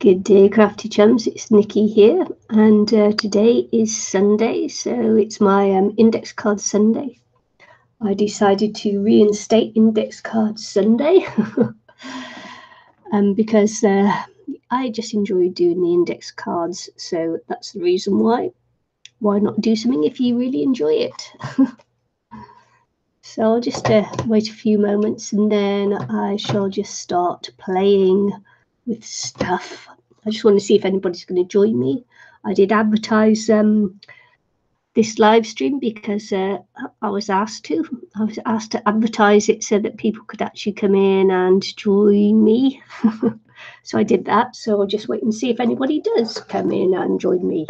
Good day, crafty chums. It's Nikki here, and today is Sunday, so it's my index card Sunday. I decided to reinstate index card Sunday because I just enjoy doing the index cards, so that's the reason why. Why not do something if you really enjoy it? So I'll just wait a few moments and then I shall just start playing with stuff. I just want to see if anybody's going to join me. I did advertise this live stream because I was asked to. I was asked to advertise it so that people could actually come in and join me. So I did that. So I'll just wait and see if anybody does come in and join me.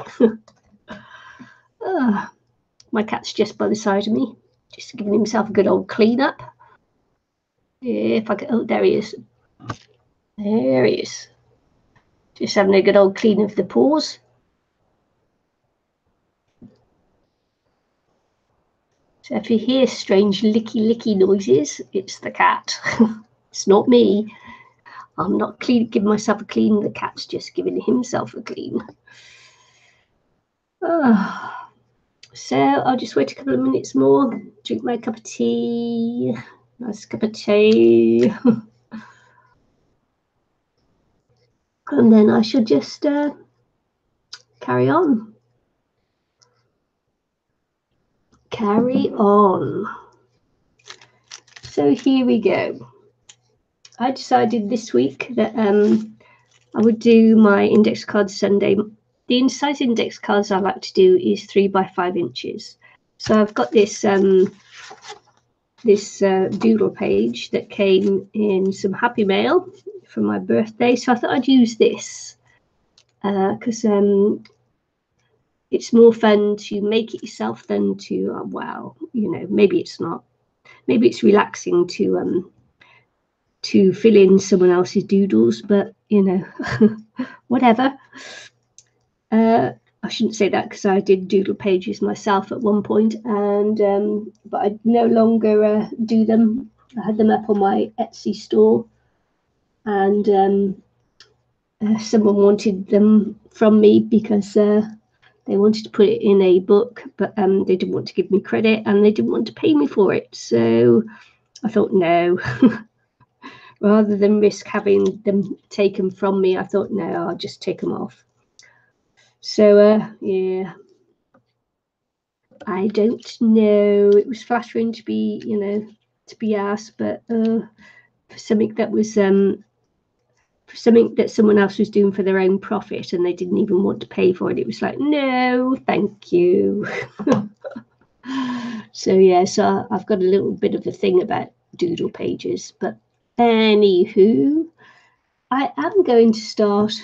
My cat's just by the side of me, just giving himself a good old clean up. If I could, oh, there he is. There he is. Just having a good old clean of the paws. So if you hear strange licky noises, it's the cat. It's not me. I'm not giving myself a clean. The cat's just giving himself a clean. So I'll just wait a couple of minutes more. Drink my cup of tea. Nice cup of tea. And then I should just carry on. Carry on. So here we go. I decided this week that I would do my index card Sunday. The size index cards I like to do is 3 by 5 inches. So I've got this doodle page that came in some happy mail for my birthday, so I thought I'd use this because it's more fun to make it yourself than to well, you know, maybe it's not. Maybe it's relaxing to fill in someone else's doodles, but you know, whatever. I shouldn't say that because I did doodle pages myself at one point, and but I no longer do them. I had them up on my Etsy store, and someone wanted them from me because they wanted to put it in a book, but they didn't want to give me credit and they didn't want to pay me for it. So I thought, no, rather than risk having them taken from me, I thought, no, I'll just take them off. So yeah, I don't know. It was flattering to be, you know, to be asked, but for something that was for something that someone else was doing for their own profit and they didn't even want to pay for it, it was like, no, thank you. So yeah, so I've got a little bit of a thing about doodle pages, but anywho, I am going to start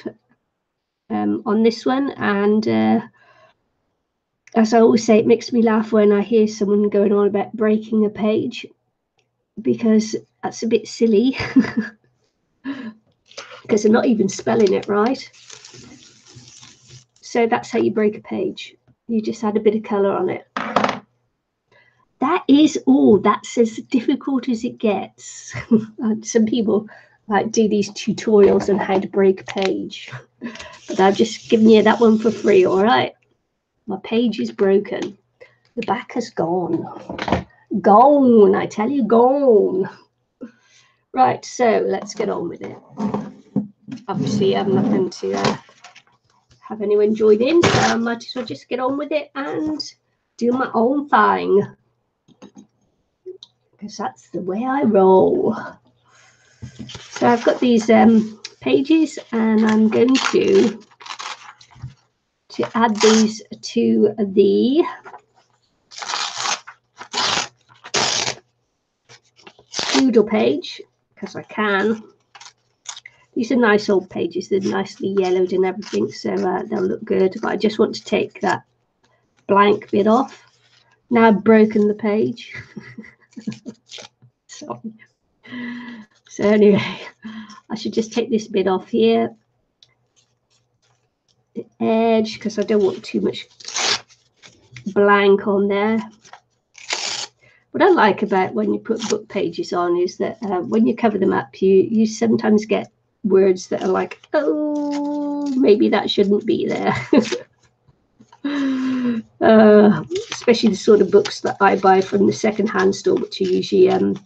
on this one, and as I always say, it makes me laugh when I hear someone going on about breaking a page, because that's a bit silly. Because they're not even spelling it right. So that's how you break a page. You just add a bit of colour on it. That is all. That's as difficult as it gets. Some people like do these tutorials on how to break a page, but I've just given you that one for free. All right, my page is broken. The back has gone. Gone, I tell you, gone. Right, so let's get on with it. Obviously, I'm not going to have anyone join in, so I might as well just get on with it and do my own thing, because that's the way I roll. So I've got these pages, and I'm going to add these to the doodle page, because I can. These are nice old pages. They're nicely yellowed and everything, so they'll look good. But I just want to take that blank bit off. Now I've broken the page. Sorry. So anyway, I should just take this bit off here. The edge, because I don't want too much blank on there. What I like about when you put book pages on is that when you cover them up, you sometimes get words that are like, oh, maybe that shouldn't be there. Especially the sort of books that I buy from the second-hand store, which are usually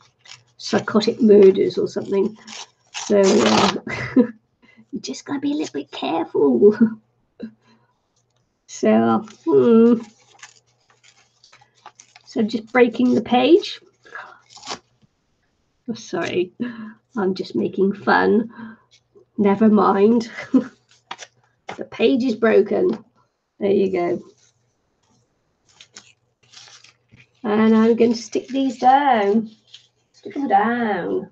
psychotic murders or something. So you just gotta be a little bit careful. So so just breaking the page. Oh, sorry, I'm just making fun. Never mind. The page is broken. There you go. And I'm going to stick these down. Stick them down.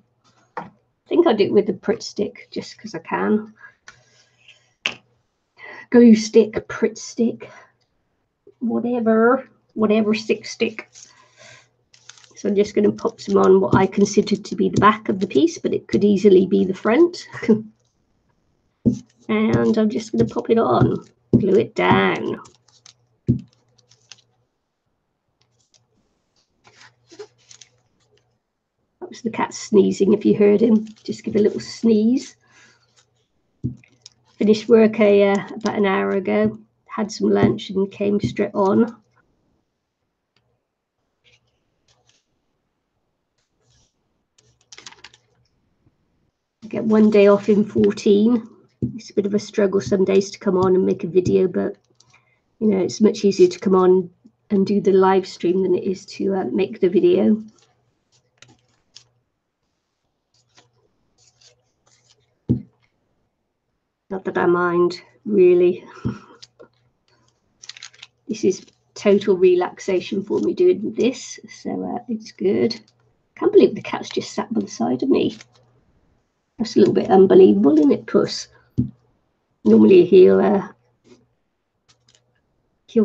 I think I'll do it with the Pritt stick just because I can. Glue stick, Pritt stick, whatever stick. So I'm just going to pop some on what I consider to be the back of the piece, but it could easily be the front. And I'm just going to pop it on, glue it down. That was the cat sneezing, if you heard him. Just give a little sneeze. Finished work about an hour ago. Had some lunch and came straight on. I get one day off in 14. It's a bit of a struggle some days to come on and make a video, but you know, it's much easier to come on and do the live stream than it is to make the video. Not that I mind, really. This is total relaxation for me doing this, so it's good. Can't believe the cat's just sat by the side of me. That's a little bit unbelievable, isn't it, Puss? Normally he'll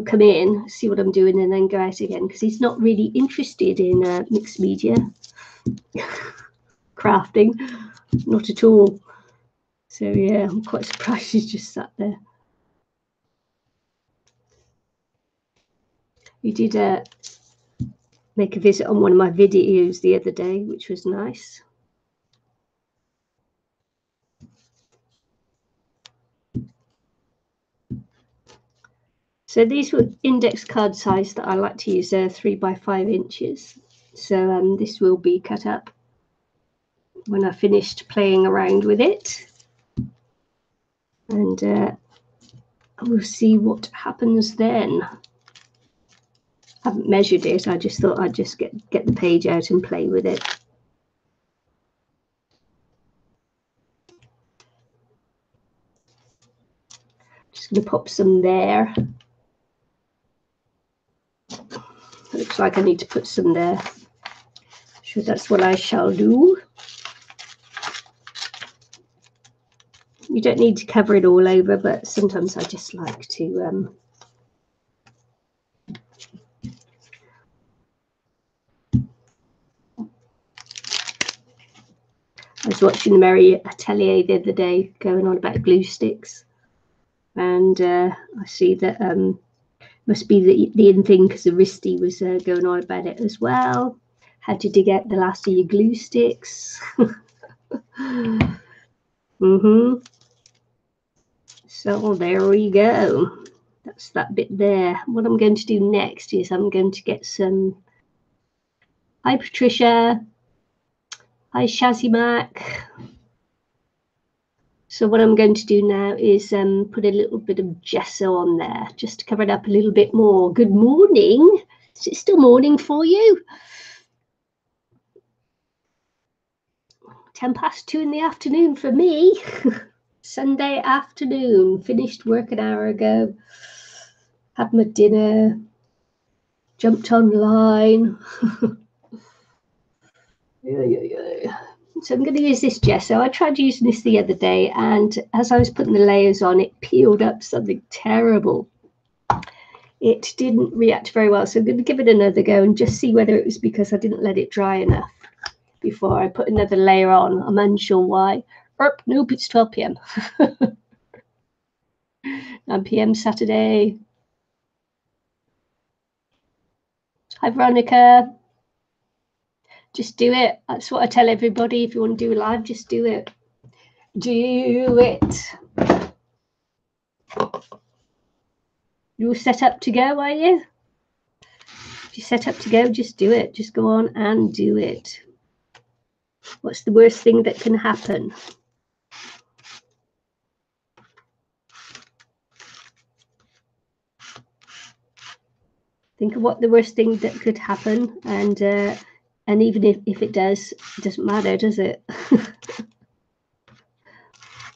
come in, see what I'm doing, and then go out again, because he's not really interested in mixed media crafting, not at all. So yeah, I'm quite surprised he's just sat there. He did make a visit on one of my videos the other day, which was nice. So these were index card size that I like to use, 3 by 5 inches. So this will be cut up when I finished playing around with it. And we'll see what happens then. I haven't measured it. I just thought I'd just get the page out and play with it. Just going to pop some there. Looks like I need to put some there. So that's what I shall do. You don't need to cover it all over, but sometimes I just like to I was watching the Merry Atelier the other day going on about glue sticks, and I see that must be the in thing, because Aristi was going on about it as well. How to dig out the last of your glue sticks. So there we go. That's that bit there. What I'm going to do next is I'm going to get some. Hi Patricia. Hi Shazzy Mac. So what I'm going to do now is put a little bit of gesso on there, just to cover it up a little bit more. Good morning. Is it still morning for you? 2:10 in the afternoon for me. Sunday afternoon. Finished work an hour ago. Had my dinner. Jumped online. Yeah. So I'm going to use this gesso. I tried using this the other day, and as I was putting the layers on, it peeled up something terrible. It didn't react very well, so I'm going to give it another go and just see whether it was because I didn't let it dry enough before I put another layer on. I'm unsure why. Nope, it's 12 p.m. 9 p.m. Saturday. Hi, Veronica. Just do it. That's what I tell everybody. If you want to do a live, just do it. Do it. You're set up to go, are you? If you're set up to go, just do it. Just go on and do it. What's the worst thing that can happen? Think of what the worst thing that could happen, and even if it does, it doesn't matter, does it?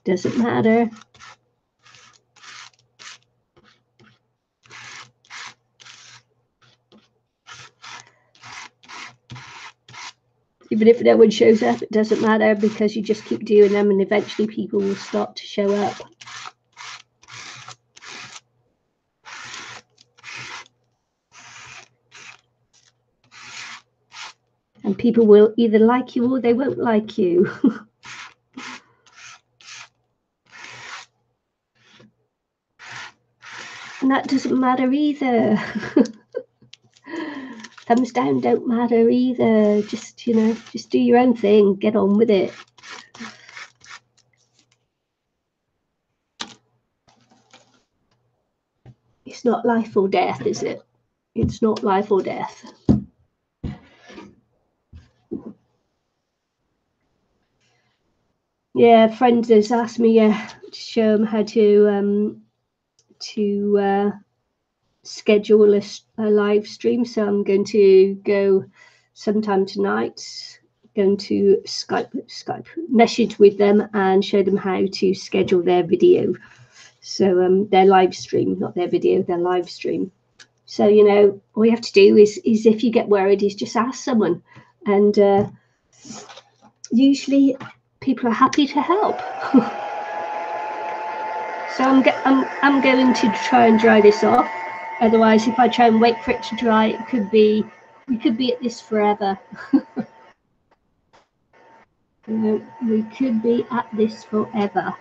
Doesn't matter. Even if no one shows up, it doesn't matter, because you just keep doing them and eventually people will start to show up. And people will either like you or they won't like you. And that doesn't matter either. Thumbs down don't matter either. Just, you know, just do your own thing. Get on with it. It's not life or death, is it? It's not life or death. Yeah, a friend has asked me to show him how to schedule a live stream. So I'm going to go sometime tonight, going to Skype message with them and show them how to schedule their video. So their live stream, not their video, their live stream. So, you know, all you have to do is if you get worried, is just ask someone. And usually people are happy to help. So I'm going to try and dry this off. Otherwise, if I try and wait for it to dry, we could be at this forever. We could be at this forever.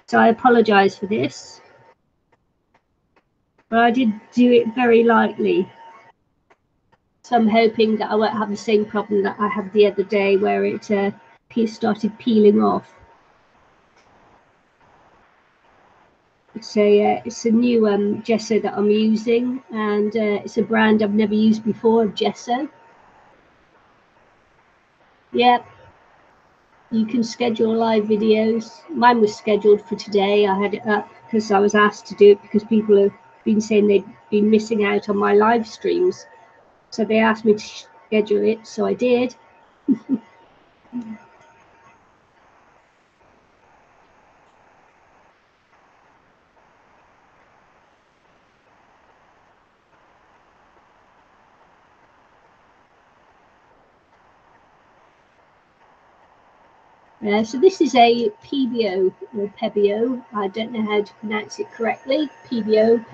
So I apologize for this, but I did do it very lightly. So I'm hoping that I won't have the same problem that I had the other day, where it started peeling off. It's a new gesso that I'm using, and it's a brand I've never used before of gesso. Yep. You can schedule live videos. Mine was scheduled for today. I had it up because I was asked to do it because people have been saying they'd been missing out on my live streams. So they asked me to schedule it, so I did. So this is a PBO or Pebeo. I don't know how to pronounce it correctly. Pebeo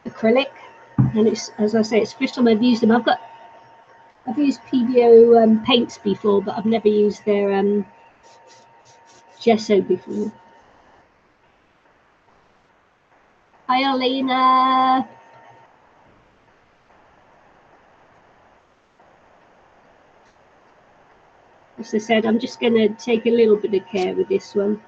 acrylic, and it's, as I say, it's the first time I've used them. I've used PBO paints before, but I've never used their gesso before. Hi, Alina. As I said, I'm just going to take a little bit of care with this one.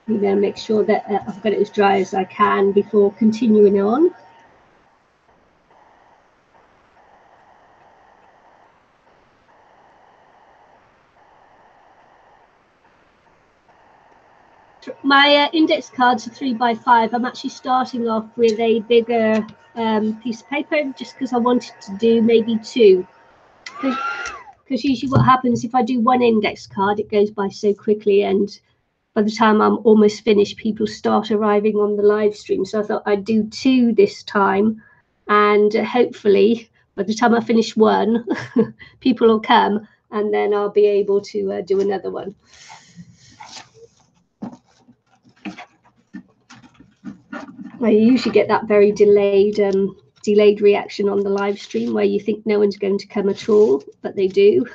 You know, make sure that I've got it as dry as I can before continuing on. My index cards are 3x5. I'm actually starting off with a bigger piece of paper just because I wanted to do maybe two. Because usually what happens if I do one index card, it goes by so quickly, and by the time I'm almost finished, people start arriving on the live stream. So I thought I'd do two this time, and hopefully by the time I finish one, people will come, and then I'll be able to do another one. I usually get that very delayed reaction on the live stream where you think no one's going to come at all, but they do.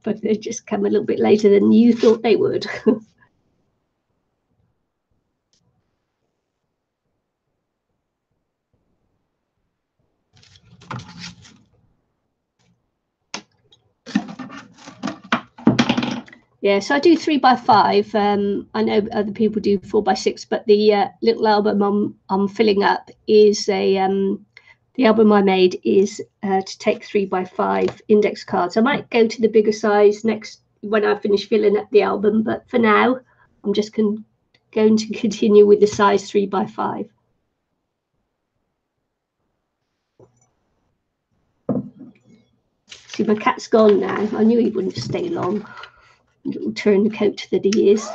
But they just come a little bit later than you thought they would. Yeah, so I do 3x5. I know other people do 4x6, but the little album I'm filling up is a the album I made is to take 3x5 index cards. I might go to the bigger size next when I finish filling up the album, but for now, I'm just going to continue with the size 3x5. See, my cat's gone now. I knew he wouldn't stay long. Little turncoat that he is.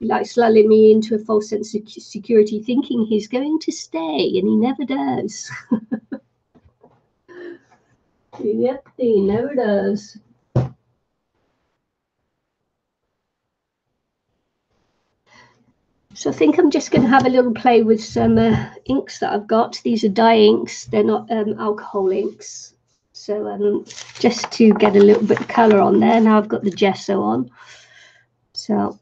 He likes lulling me into a false sense of security, thinking he's going to stay, and he never does. Yep, he never does. So I think I'm just going to have a little play with some inks that I've got. These are dye inks. They're not alcohol inks. So just to get a little bit of colour on there. Now I've got the gesso on. So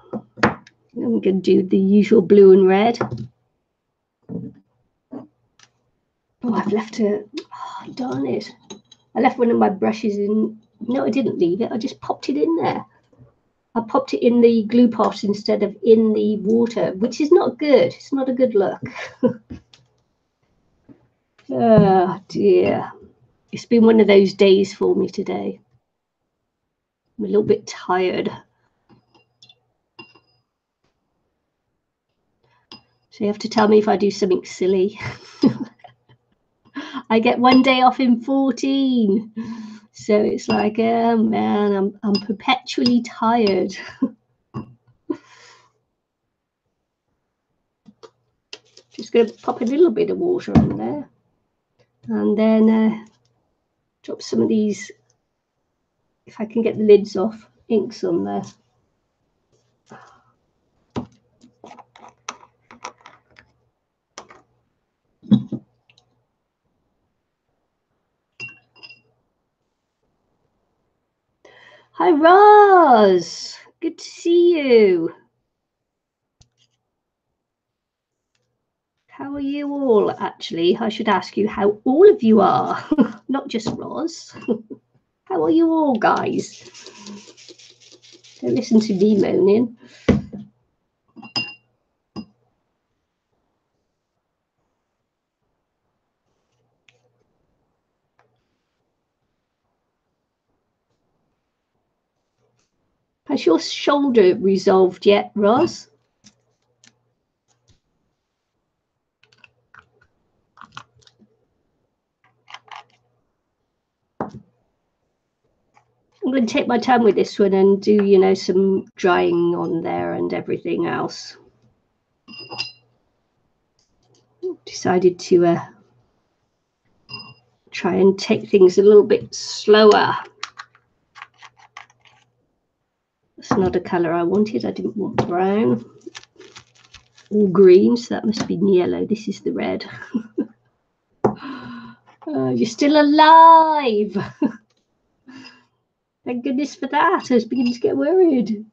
I'm going to do the usual blue and red. Oh, I've left a... Oh, darn it. I left one of my brushes in... No, I didn't leave it. I just popped it in there. I popped it in the glue pot instead of in the water, which is not good. It's not a good look. Oh, dear. It's been one of those days for me today. I'm a little bit tired. So you have to tell me if I do something silly. I get one day off in 14. So it's like, oh man, I'm perpetually tired. Just going to pop a little bit of water on there. And then drop some of these, if I can get the lids off, inks on there. Hi, Roz. Good to see you. How are you all, actually? I should ask you how all of you are, not just Roz. How are you all, guys? Don't listen to me moaning. Has your shoulder resolved yet, Roz? I'm going to take my time with this one and do, you know, some drying on there and everything else. Decided to try and take things a little bit slower. That's not a colour I wanted. I didn't want brown or green, so that must be yellow. This is the red. You're still alive. Thank goodness for that. I was beginning to get worried.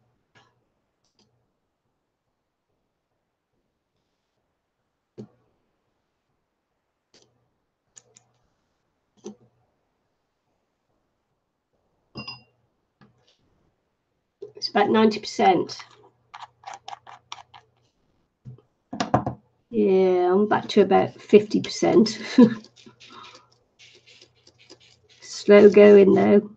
It's about 90%. Yeah, I'm back to about 50%. Slow going though.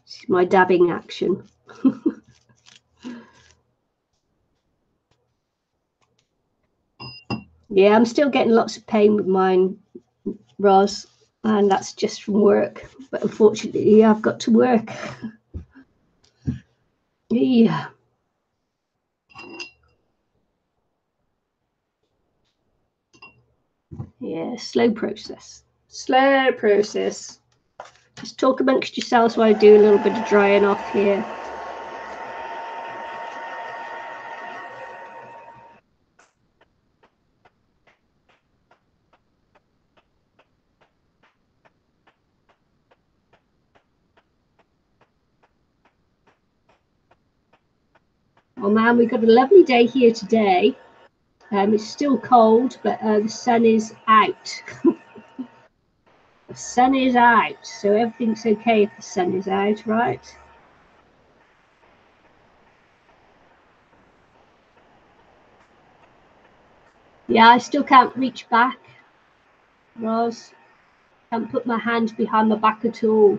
This is my dabbing action. Yeah, I'm still getting lots of pain with mine, Roz, and that's just from work. But unfortunately, I've got to work. Yeah. Yeah, slow process. Slow process. Just talk amongst yourselves while I do a little bit of drying off here. Oh man, we've got a lovely day here today. It's still cold, but the sun is out. The sun is out, so everything's okay if the sun is out, right? Yeah, I still can't reach back, Roz. Can't put my hand behind my back at all,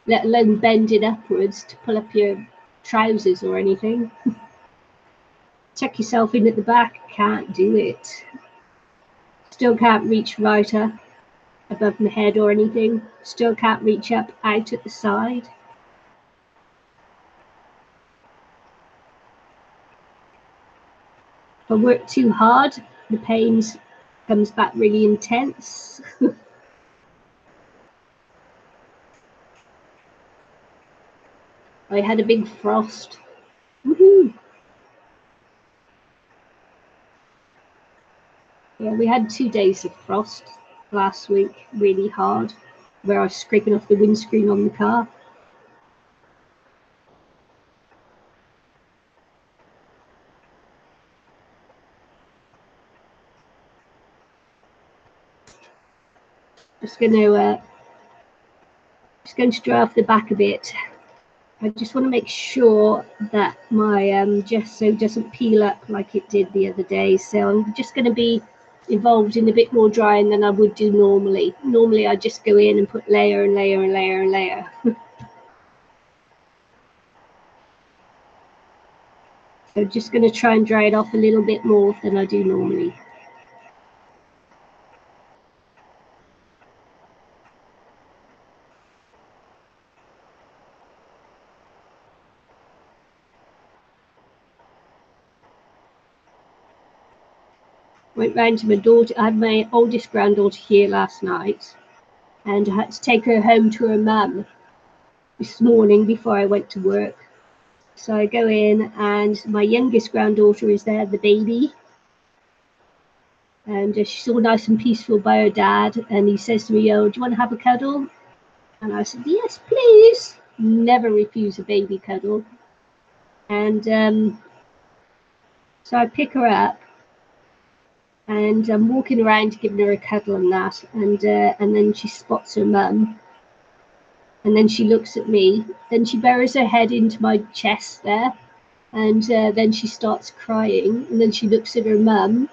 let alone bend it upwards to pull up your trousers or anything. Tuck yourself in at the back, can't do it. Still can't reach right up above my head or anything. Still can't reach up out at the side. If I work too hard, the pain comes back really intense. I had a big frost. Woohoo! Yeah, we had 2 days of frost last week, really hard, where I was scraping off the windscreen on the car. Just going to dry off the back a bit. I just want to make sure that my gesso doesn't peel up like it did the other day. So I'm just going to be involved in a bit more drying than I would do normally. Normally I just go in and put layer and layer and layer and layer. So just going to try and dry it off a little bit more than I do normally. Went round to my daughter. I had my oldest granddaughter here last night, and I had to take her home to her mum this morning before I went to work. So I go in, and my youngest granddaughter is there, the baby, and she's all nice and peaceful by her dad. And he says to me, "Oh, do you want to have a cuddle?" And I said, "Yes, please." Never refuse a baby cuddle. And so I pick her up, and I'm walking around giving her a cuddle and that, and then she spots her mum, and then she looks at me, then she buries her head into my chest there, and then she starts crying, and then she looks at her mum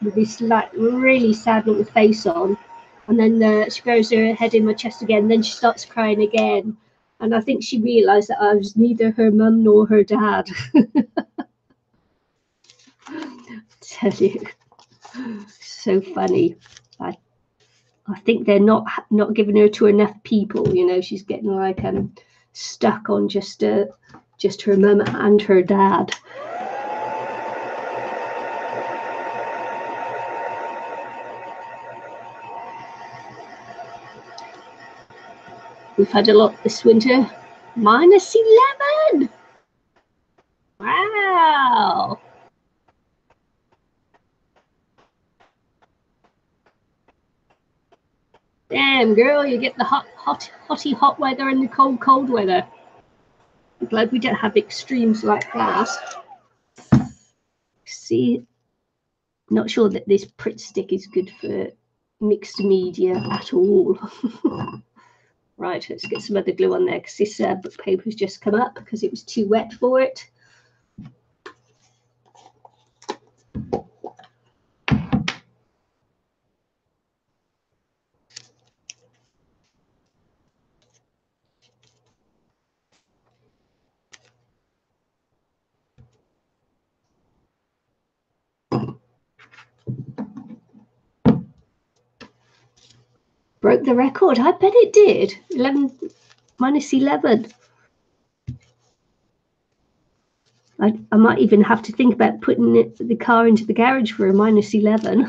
with this like really sad little face on, and then she buries her head in my chest again, and then she starts crying again, and I think she realised that I was neither her mum nor her dad. Tell you, so funny. I think they're not giving her to enough people. You know, she's getting like stuck on just her mum and her dad. We've had a lot this winter. -11. Wow. Damn, girl, you get the hot weather and the cold weather. I'm glad we don't have extremes like that. See, not sure that this Pritt stick is good for mixed media at all. Right, let's get some other glue on there because this book paper's just come up because it was too wet for it. Broke the record. I bet it did. 11 -11. I might even have to think about putting the car into the garage for a -11.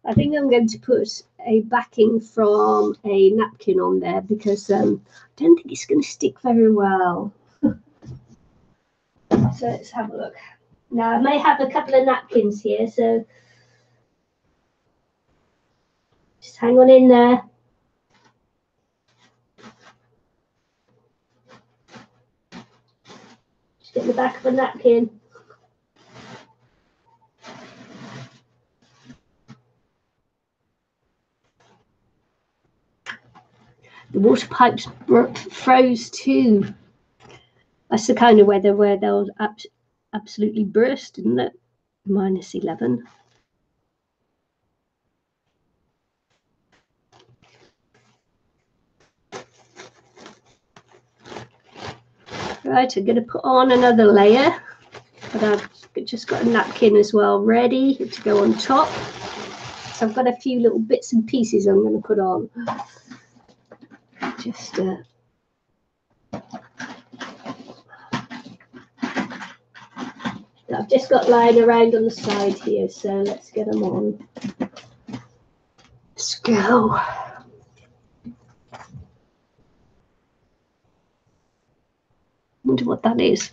I think I'm going to put a backing from a napkin on there because I don't think it's going to stick very well. So let's have a look. Now I may have a couple of napkins here, so just hang on in there. Just get the back of a napkin. The water pipes froze too. That's the kind of weather where they'll absolutely burst, isn't it? -11. Right, I'm going to put on another layer, but I've just got a napkin as well ready to go on top. So I've got a few little bits and pieces I'm going to put on. Just I've just got lying around on the side here, so let's get them on. Let's go. Wonder what that is.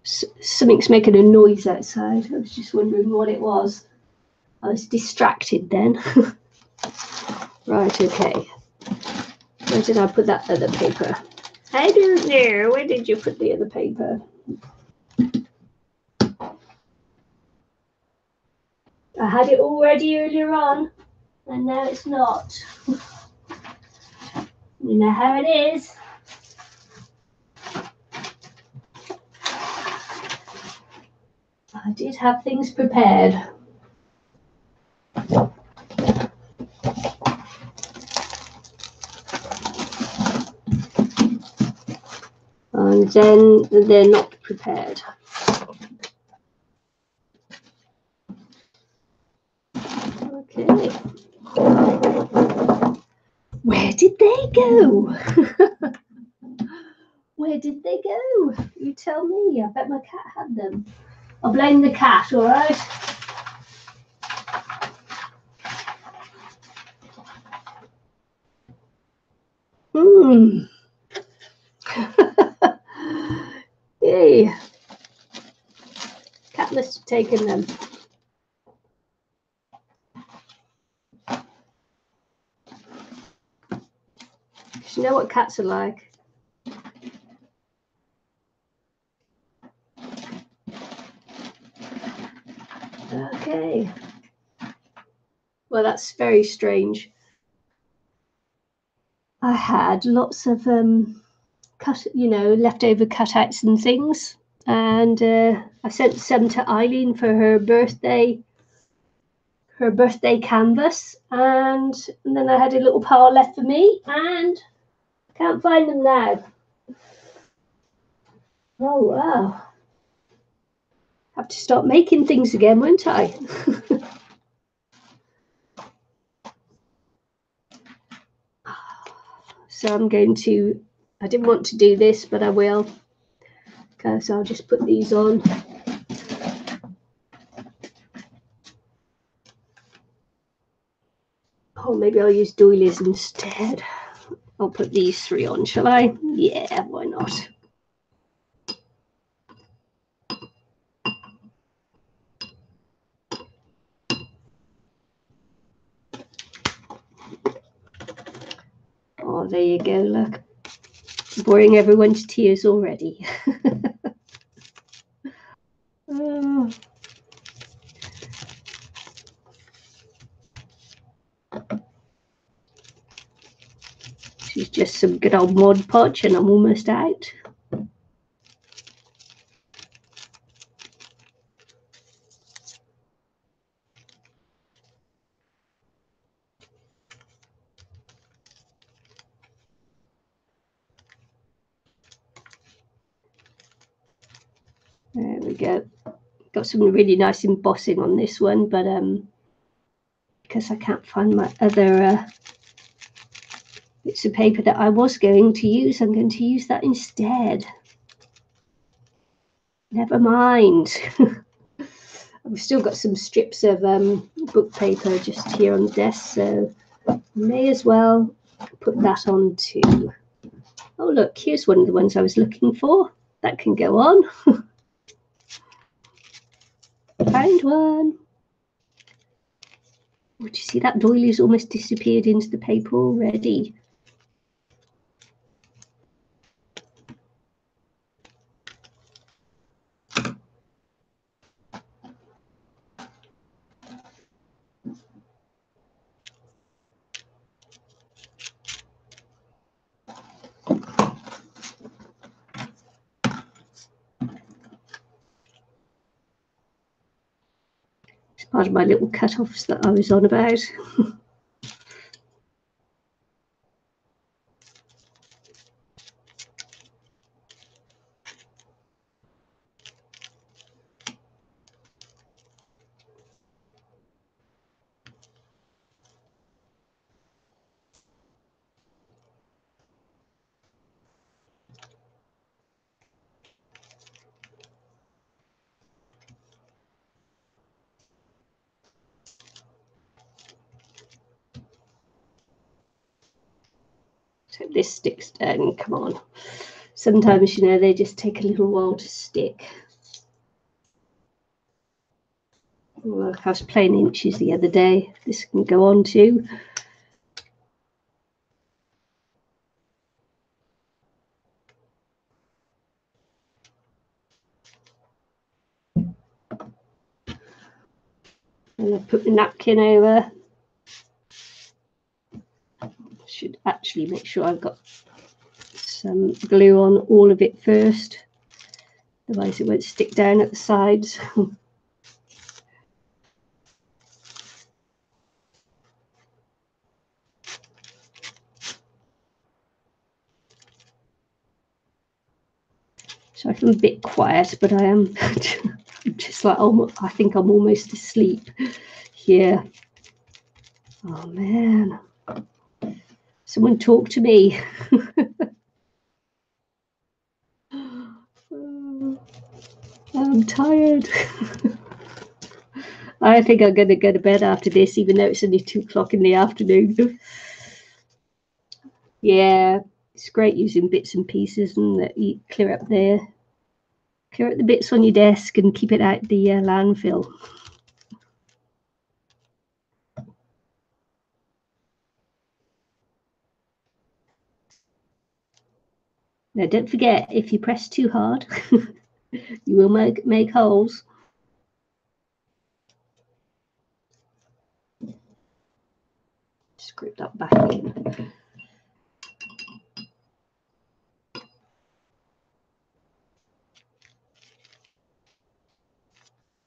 Something's making a noise outside. I was just wondering what it was. I was distracted then. Right, okay. Where did I put that other paper? I don't know. Where did you put the other paper? I had it all ready earlier on, and now it's not. You know how it is. I did have things prepared. And then they're not prepared. Okay. Where did they go? Where did they go? You tell me. I bet my cat had them. I'll blame the cat, all right? Hey. Cat must have taken them. You know what cats are like. Okay. Well, that's very strange. I had lots of leftover cutouts and things, and I sent some to Eileen for her birthday canvas, and then I had a little pile left for me, and can't find them now. Oh wow. Have to start making things again, won't I? So I'm going to, I didn't want to do this, but I will. Okay, so I'll just put these on. Oh, maybe I'll use doilies instead. I'll put these 3 on, shall I? Yeah, why not? Oh, there you go, look. Boring everyone to tears already. Oh. She's just some good old Mod Podge and I'm almost out. There we go. Got some really nice embossing on this one, but because I can't find my other bits of paper that I was going to use, I'm going to use that instead. Never mind. I've still got some strips of book paper just here on the desk, so May as well put that on too. Oh look, here's one of the ones I was looking for. That can go on. Found one. Oh, do you see that doily's almost disappeared into the paper already? It's part of my little cut-offs that I was on about. So this sticks down, come on. Sometimes, you know, they just take a little while to stick. Look, I was playing inches the other day. This can go on too. And I put the napkin over. Should actually make sure I've got some glue on all of it first. Otherwise it won't stick down at the sides. So I'm a bit quiet, but I am just like, almost, I think I'm almost asleep here. Oh man, someone talk to me. I'm tired. I think I'm going to go to bed after this, even though it's only 2 o'clock in the afternoon. Yeah, it's great using bits and pieces and that you clear up the bits on your desk and keep it out the landfill. Now, don't forget, if you press too hard, you will make holes. Screw that back in.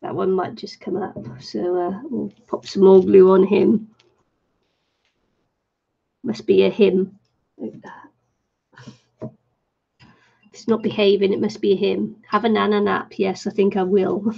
That one might just come up, so we'll pop some more glue on him. Must be a him. It's not behaving, it must be a him. Have a nana nap. Yes, I think I will.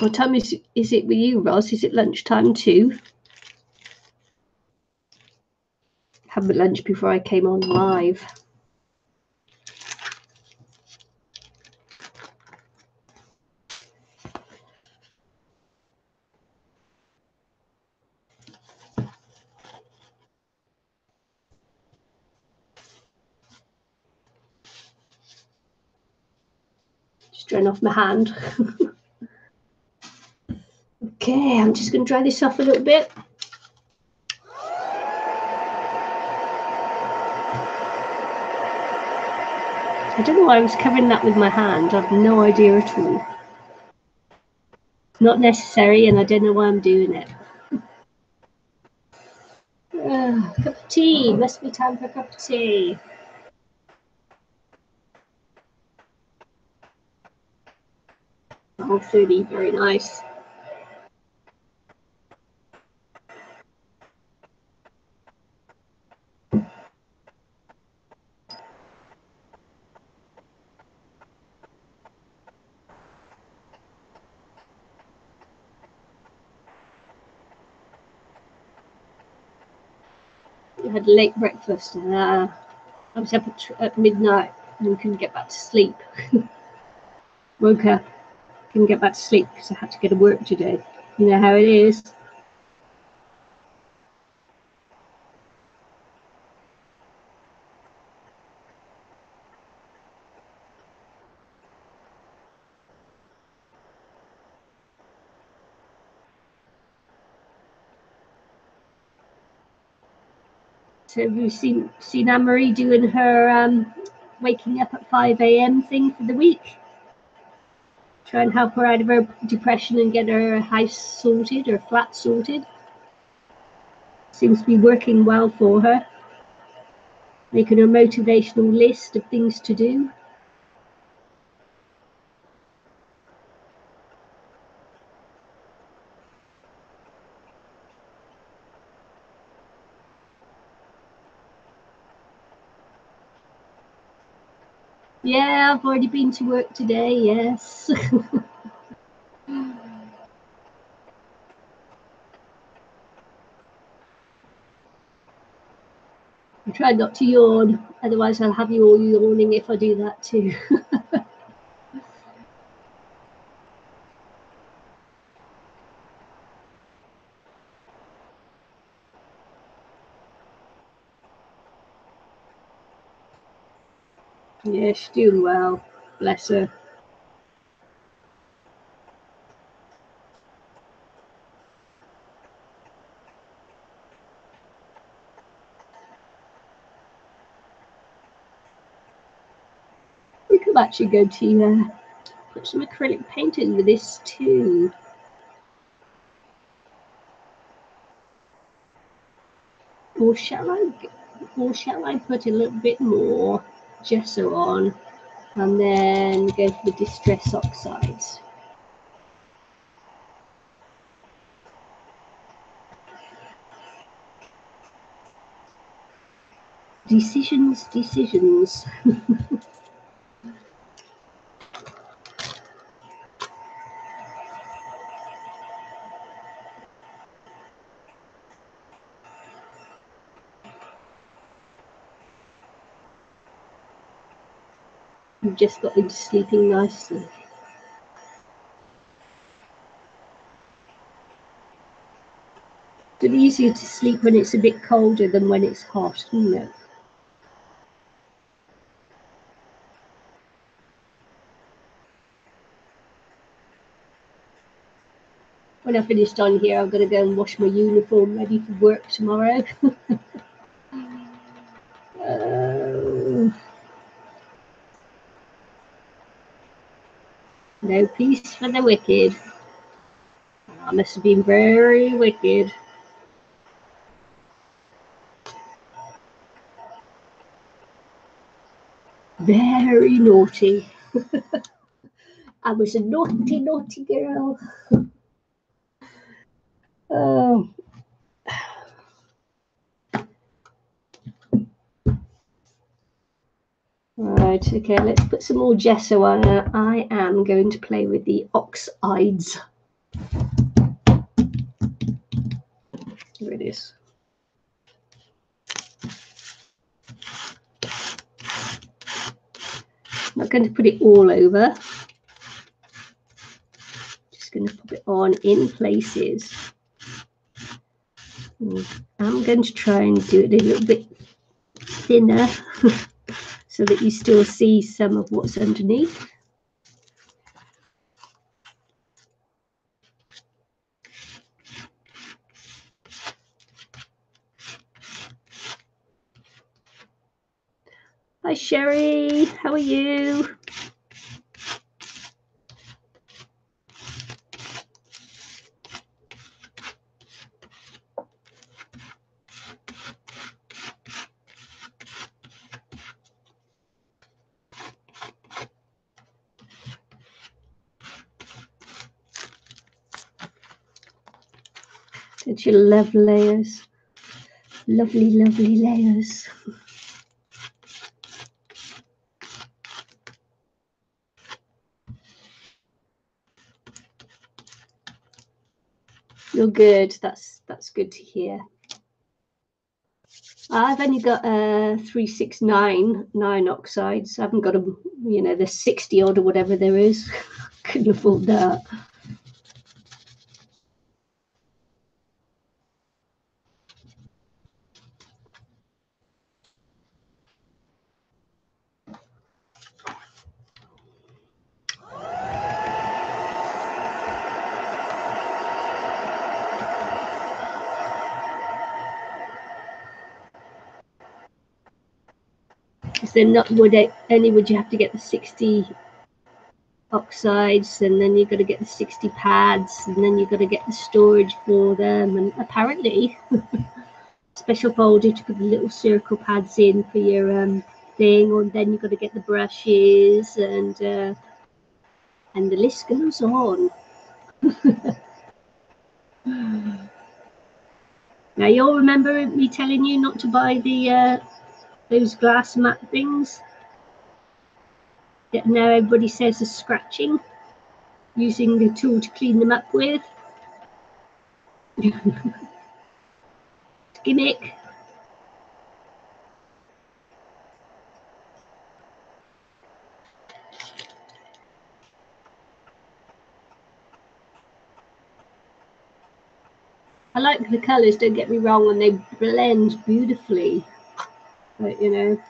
What time is it with you, Roz? Is it lunchtime too? Had my lunch before I came on live. Just drain off my hand. Okay, I'm just going to dry this off a little bit. I don't know why I was covering that with my hand. I have no idea at all. Not necessary, and I don't know why I'm doing it. Cup of tea. Must be time for a cup of tea. Oh, foodie, very nice. We had a late breakfast. I was up at midnight and couldn't get back to sleep. Woke up, couldn't get back to sleep because I had to go to work today. You know how it is. So have you seen Anne-Marie doing her waking up at 5 a.m. thing for the week? Try and help her out of her depression and get her house sorted, her flat sorted. Seems to be working well for her. Making her motivational list of things to do. Yeah, I've already been to work today, yes. I try not to yawn, otherwise I'll have you all yawning if I do that too. Yeah, she's doing well, bless her. We could actually go to put some acrylic paint in with this too. Or shall I put a little bit more gesso on and then go for the distress oxides? Decisions. I've just got into sleeping nicely. It's easier to sleep when it's a bit colder than when it's hot, isn't it? When I finished on here, I'm going to go and wash my uniform ready for work tomorrow. No peace for the wicked. I must have been very wicked. Very naughty. I was a naughty, naughty girl. Oh. Right, okay, let's put some more gesso on. I am going to play with the oxides. Here it is. I'm not going to put it all over. Just going to put it on in places. I'm going to try and do it a little bit thinner so that you still see some of what's underneath. Hi Sherry, how are you? Such your love layers. Lovely, lovely layers. You're good. That's good to hear. I've only got 3699 oxides. I haven't got them, you know, the 60 odd or whatever there is. Couldn't afford that. So not would it, only would you have to get the 60 oxides, and then you've got to get the 60 pads, and then you've got to get the storage for them, and apparently special folder to put the little circle pads in for your thing, and then you've got to get the brushes, and the list goes on. Now you'll remember me telling you not to buy the those glass mat things that now everybody says is scratching, using the tool to clean them up with. Gimmick. I like the colours, don't get me wrong, and they blend beautifully, but you know,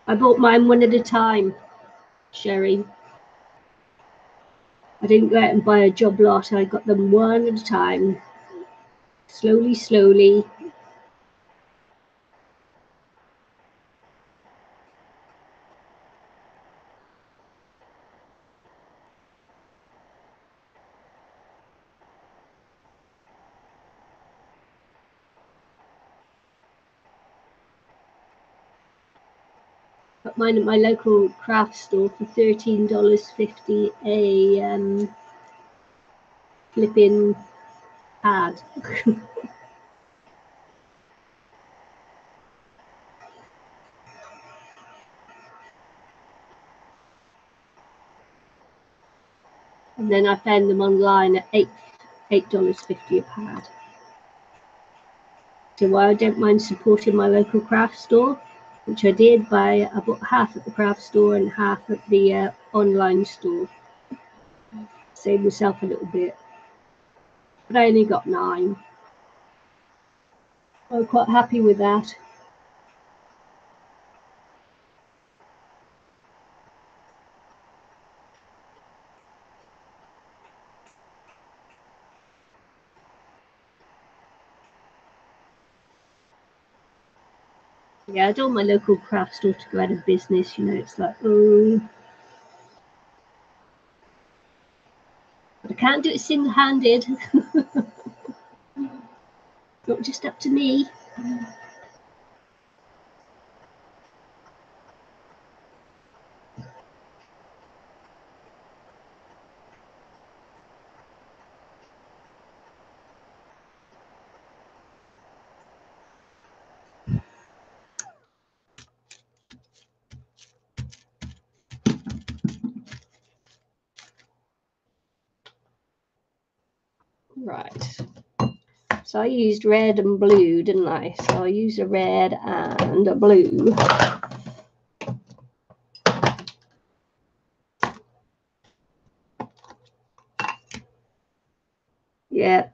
I bought mine one at a time, Sherry. I didn't go out and buy a job lot, I got them one at a time, slowly, slowly. Got mine at my local craft store for $13.50 a flipping pad. And then I found them online at $8.50 a pad. So while I don't mind supporting my local craft store, which I did, I bought half at the craft store and half at the online store. Saved myself a little bit, but I only got 9. I'm quite happy with that. Yeah, I don't want my local craft store to go out of business, you know, it's like, oh. But I can't do it single-handed. Not just up to me. Right. So I used red and blue, didn't I? So I'll use a red and a blue. Yeah.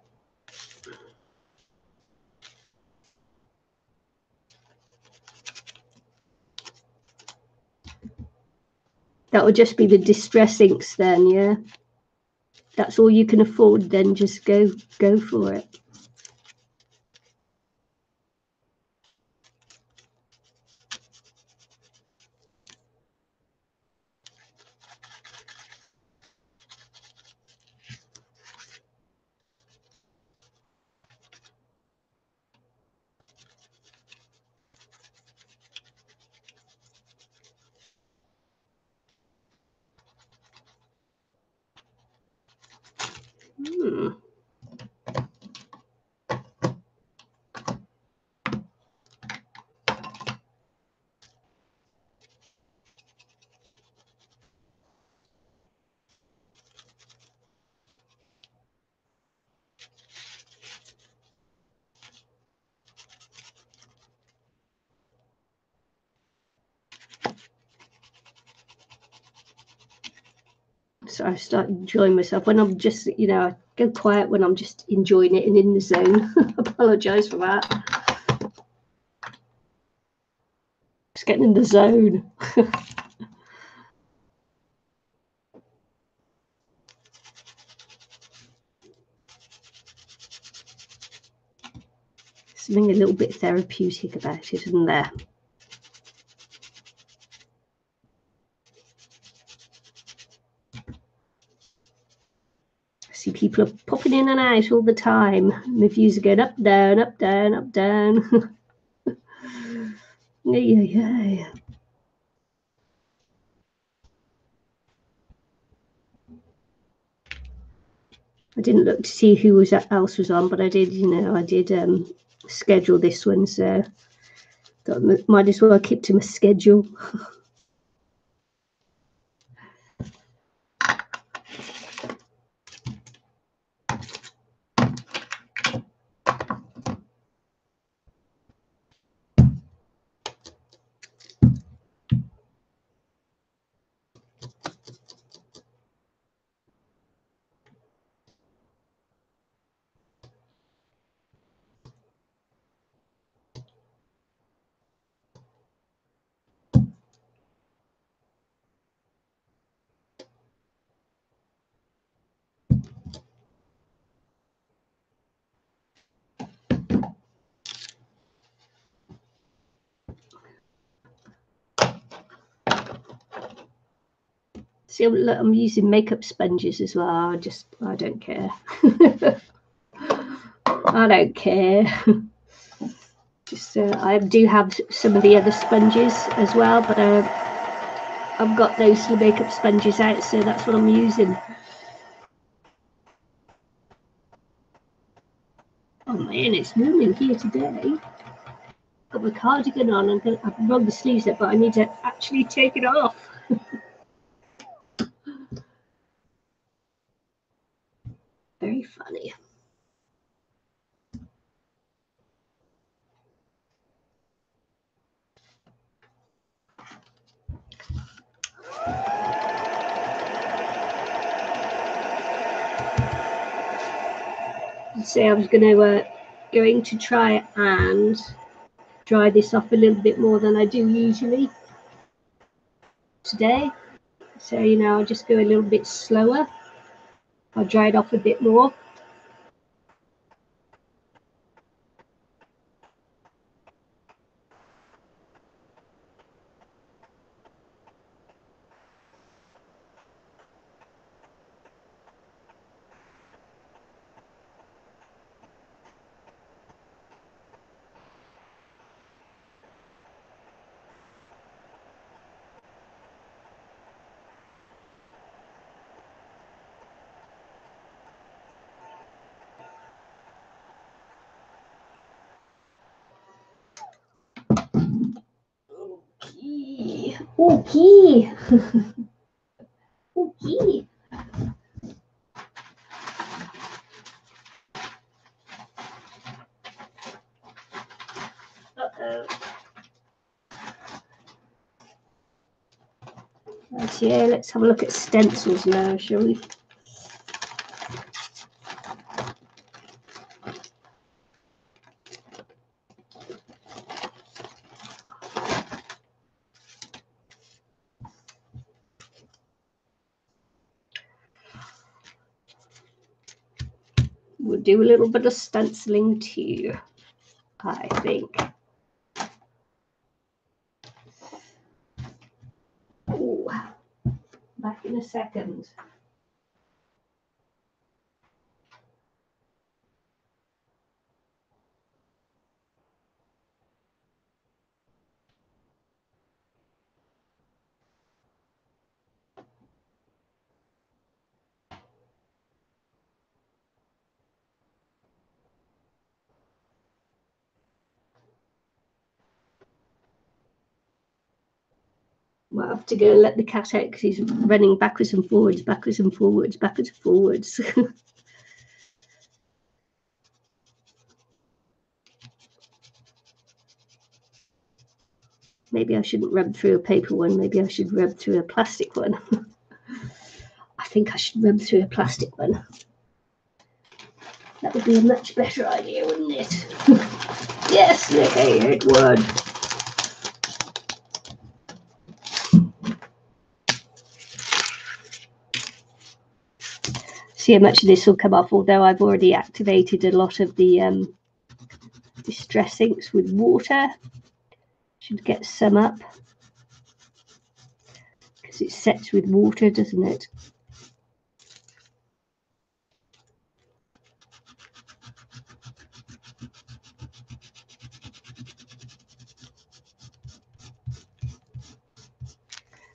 That would just be the distress inks then, yeah. That's all you can afford, then just go for it. So I start enjoying myself when I'm just, you know, I go quiet when I'm just enjoying it and in the zone. I apologise for that. Just getting in the zone. Something a little bit therapeutic about it, isn't there? I see people are popping in and out all the time. And the views are going up, down, up, down, up, down. Yeah. I didn't look to see who else was on, but I did, you know, I did schedule this one, so thought might as well keep to my schedule. See, look, I'm using makeup sponges as well. I don't care. I don't care. Just I do have some of the other sponges as well, but I've got those makeup sponges out, so that's what I'm using. Oh man, it's warm in here today. Got my cardigan on. I've rolled the sleeves up, but I need to actually take it off. Very funny. So I was going to try and dry this off a little bit more than I do usually today. So, you know, I'll just go a little bit slower. I'll dry it off a bit more. Okay. Okay. Uh-oh. Right, yeah, let's have a look at stencils now, shall we? We'll do a little bit of stenciling too, I think. Oh, back in a second. Well, I have to go and let the cat out because he's running backwards and forwards, backwards and forwards, backwards and forwards. Maybe I shouldn't rub through a paper one. Maybe I should rub through a plastic one. I think I should run through a plastic one. That would be a much better idea, wouldn't it? Yes, okay, it would. See how much of this will come off, although I've already activated a lot of the distress inks with water. Should get some up because it sets with water, doesn't it?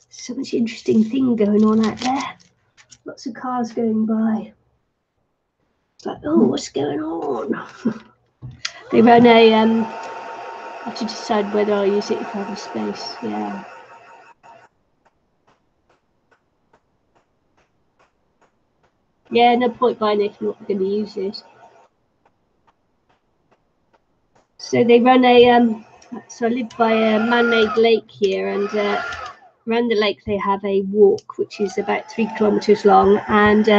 So much interesting thing going on out there. Lots of cars going by. It's like, oh, what's going on? They run a I have to decide whether I'll use it if I have a space. Yeah. Yeah, no point buying it if you're not going to use it. So they run a so I live by a man-made lake here, and around the lake they have a walk which is about 3 kilometers long, and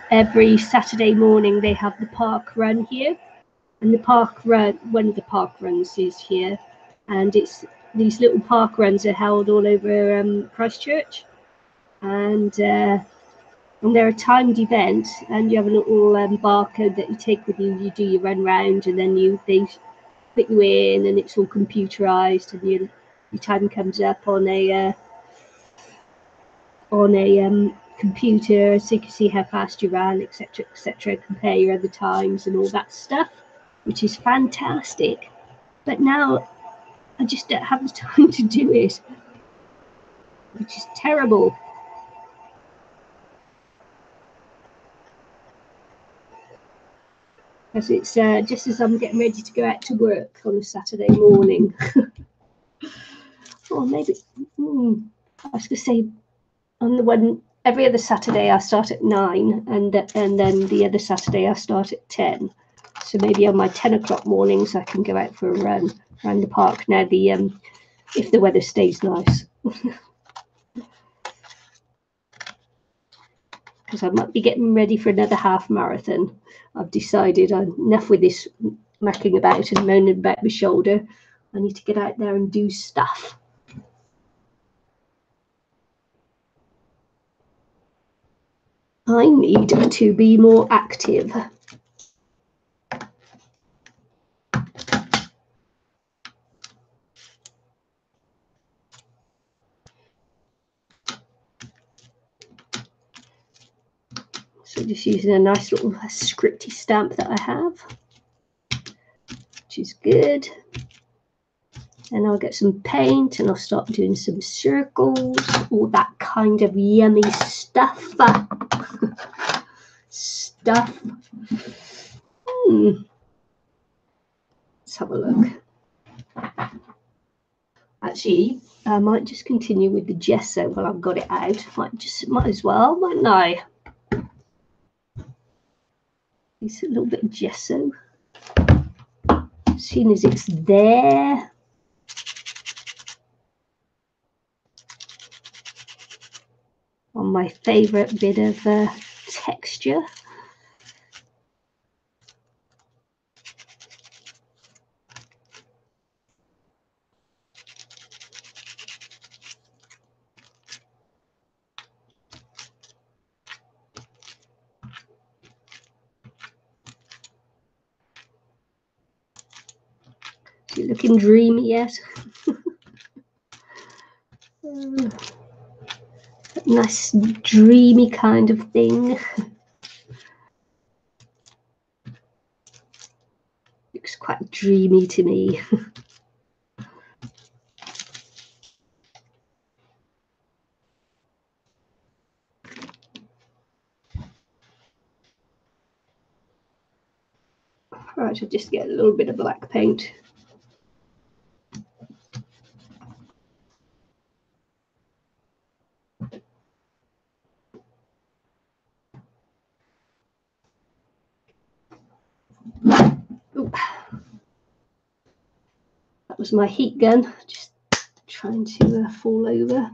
every Saturday morning they have the park run here, and the park run, one of the park runs is here, and it's these little park runs are held all over Christchurch, and they're a timed event, and you have a little barcode that you take with you. You do your run round, and then they put you in, and it's all computerized, and your time comes up on a computer, so you can see how fast you ran, etc., compare your other times and all that stuff, which is fantastic. But now I just don't have the time to do it, which is terrible. Because it's just as I'm getting ready to go out to work on a Saturday morning. Or maybe, I was going to say, on the one, every other Saturday I start at 9, and then the other Saturday I start at 10. So maybe on my 10 o'clock mornings I can go out for a run around the park. Now, if the weather stays nice. Because I might be getting ready for another half marathon. I've decided enough with this macking about and moaning about my shoulder. I need to get out there and do stuff. I need to be more active. So just using a nice little scripty stamp that I have, which is good. And I'll get some paint and I'll start doing some circles, all that kind of yummy stuff. Stuff. Let's have a look. Actually, I might just continue with the gesso while I've got it out. Might as well, mightn't I? It's a little bit of gesso, seeing as it's there. On my favourite bit of texture. Is it looking dreamy yet? Nice dreamy kind of thing. Looks quite dreamy to me. Right, I'll just get a little bit of black paint. Ooh. That was my heat gun, just trying to fall over.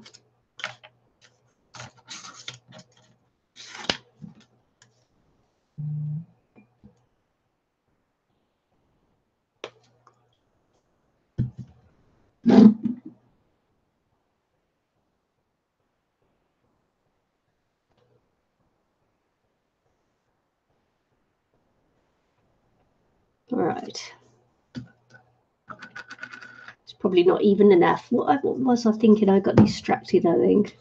All right. It's probably not even enough. What was I thinking? I got distracted, I think.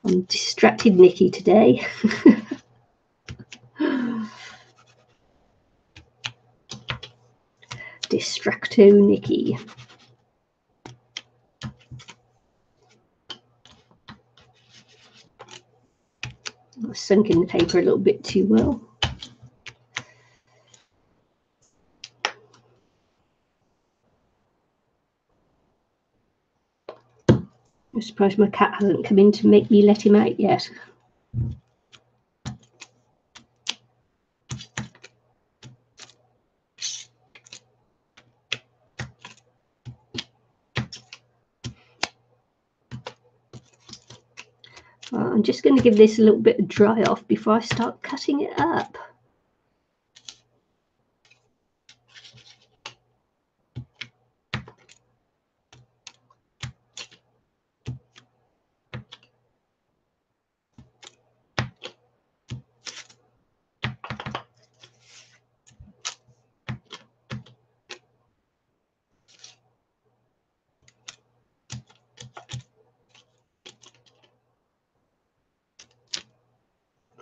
I'm distracted Nikki today. Distracto Nikki. I've sunk in the paper a little bit too well. I'm surprised my cat hasn't come in to make me let him out yet. I'm just going to give this a little bit of dry off before I start cutting it up.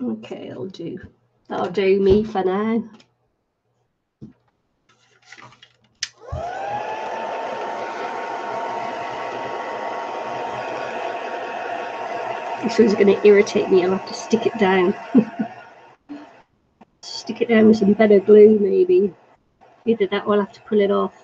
Okay, that'll do me for now. This one's going to irritate me. I'll have to stick it down. Stick it down with some better glue, maybe. Either that or I'll have to pull it off.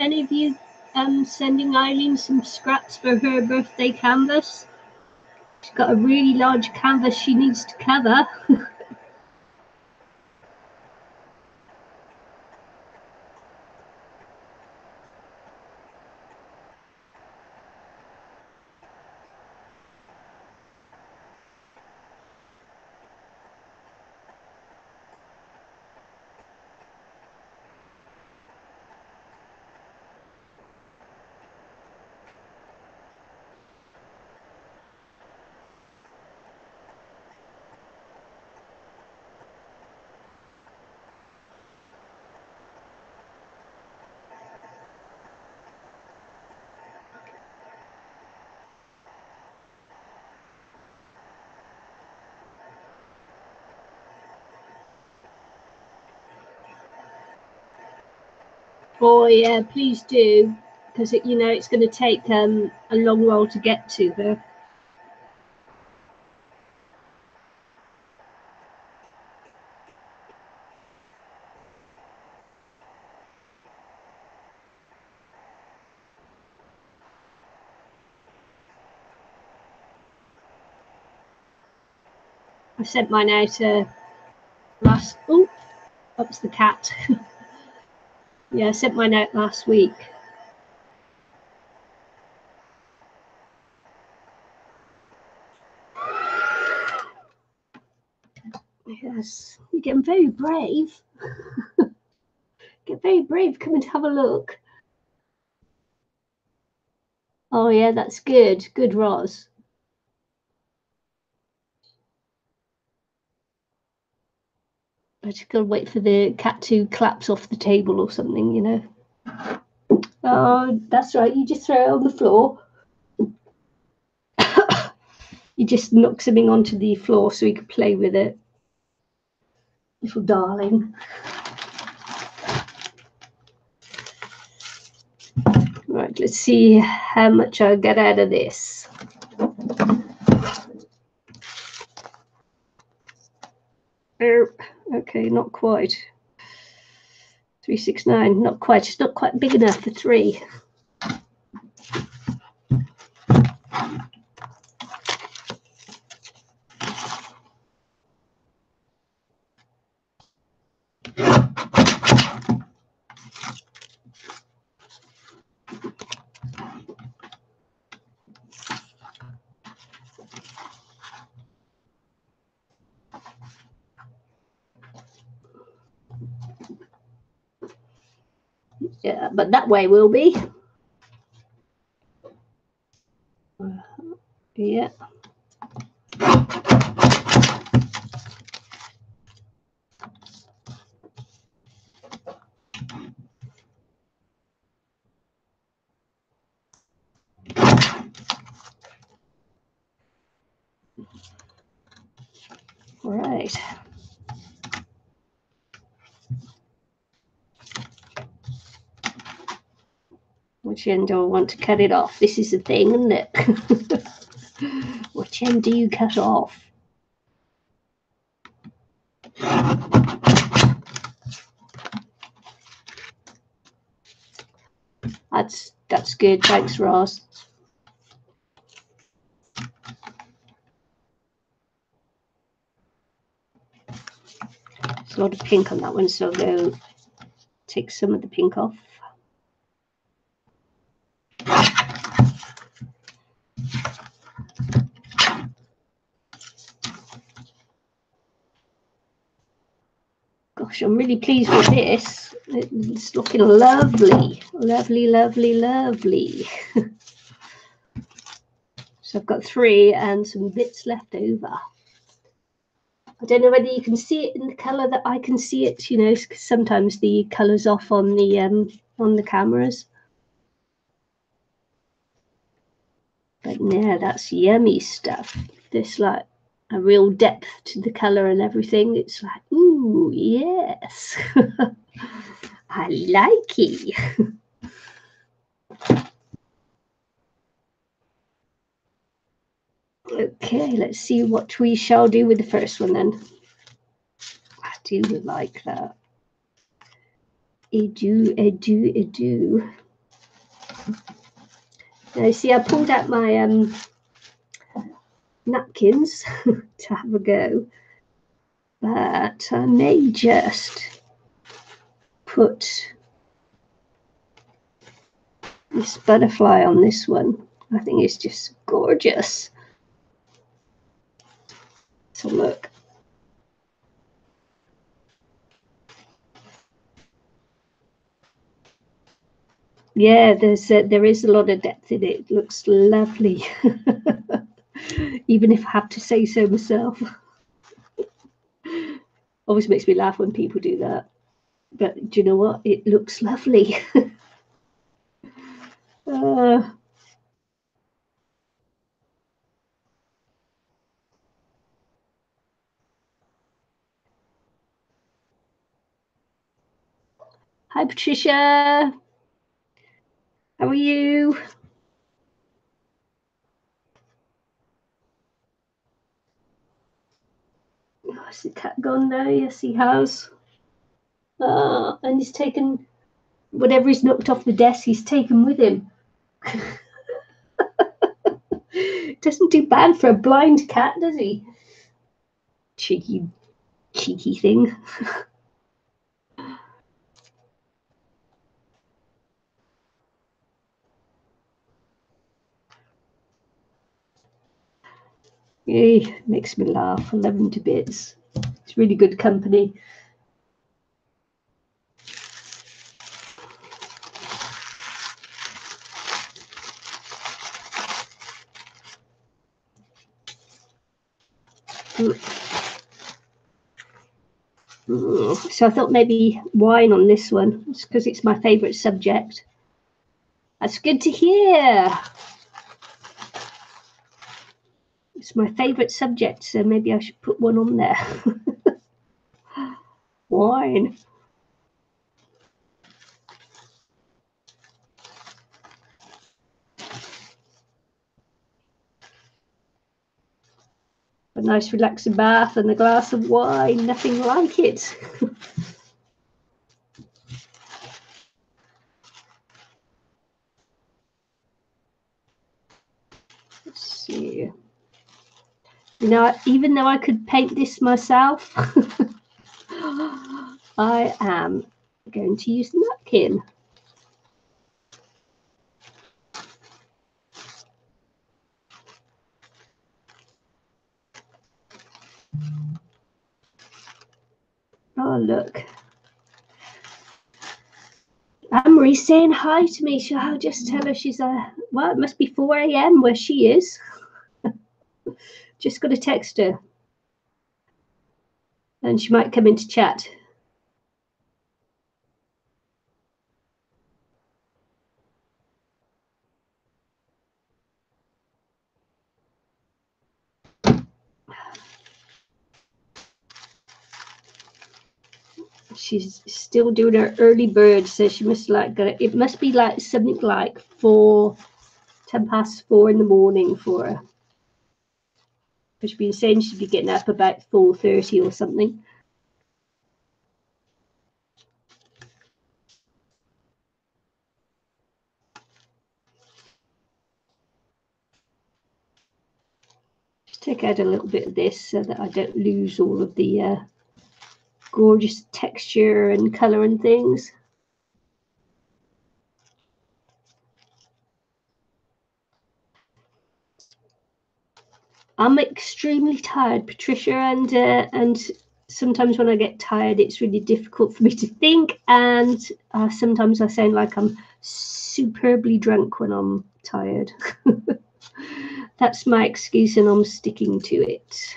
Any of you sending Eileen some scraps for her birthday canvas? She's got a really large canvas she needs to cover. Oh yeah, please do, because it's going to take a long while to get to her. I sent mine out last. Oh, that's the cat. Yeah, I sent mine out last week. Yes, you're getting very brave. Get very brave. Come and have a look. Oh yeah, that's good. Good, Roz. I just gotta wait for the cat to collapse off the table or something, Oh, that's right. You just throw it on the floor. You just knock something onto the floor so you can play with it. Little darling. Right, let's see how much I get out of this. Okay, not quite. 369, not quite. It's not quite big enough for 3. Yeah, but that way will be. Yeah. Right. Which end do I want to cut it off? This is the thing, isn't it? Which end do you cut off? That's good. Thanks, Ross. There's a lot of pink on that one, so I'll go take some of the pink off. Gosh, I'm really pleased with this. It's looking lovely. Lovely, lovely, lovely. So I've got 3 and some bits left over. I don't know whether you can see it in the colour that I can see it, you know, because sometimes the colour's off on the cameras. But yeah, that's yummy stuff. There's like a real depth to the colour and everything. It's like, ooh, yes. I like it. Okay, let's see what we shall do with the first one then. I do like that. I do. Now, see, I pulled out my napkins to have a go, but I may just put this butterfly on this one. I think it's just gorgeous. So look. Yeah, there is a lot of depth in it. It looks lovely. Even if I have to say so myself. Always makes me laugh when people do that. But do you know what? It looks lovely. Hi, Patricia. How are you? Oh, has the cat gone now? Yes, he has. And he's taken whatever he's knocked off the desk, he's taken with him. Doesn't do bad for a blind cat, does he? Cheeky thing. He makes me laugh. I love him to bits. It's really good company. So I thought maybe wine on this one, because it's my favourite subject. That's good to hear. It's my favourite subject, so maybe I should put one on there. Wine. A nice relaxing bath and a glass of wine, nothing like it. Let's see. You know, even though I could paint this myself, I am going to use the napkin. Oh, look. Anne-Marie's saying hi to me, so I'll just tell her she's, well, it must be 4 a.m. where she is. Just got to text her. And she might come into chat. She's still doing her early bird, so she must like it must be like something like 4 in the morning for her. She's been saying she'd be getting up about 4:30 or something. Just take out a little bit of this so that I don't lose all of the gorgeous texture and color and things. I'm extremely tired, Patricia, and sometimes when I get tired, it's really difficult for me to think, and sometimes I sound like I'm superbly drunk when I'm tired. That's my excuse, and I'm sticking to it.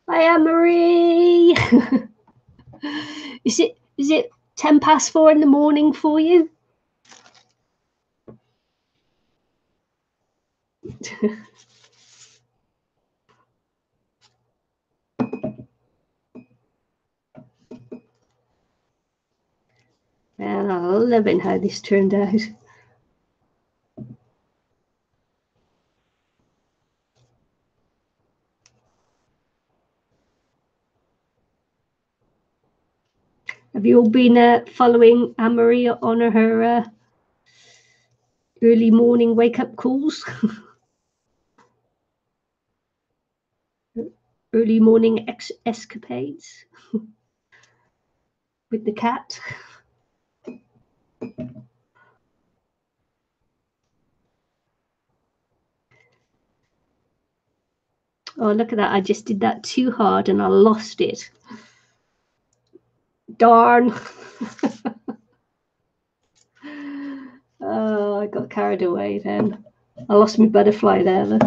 Hi, Anne-Marie. Is it 4:10 in the morning for you? And I'm loving how this turned out. Have you all been following Anne-Marie on her early morning wake-up calls? Early morning escapades with the cat? Oh, look at that. I just did that too hard and I lost it. Darn. Oh, I got carried away then. I lost my butterfly there, look.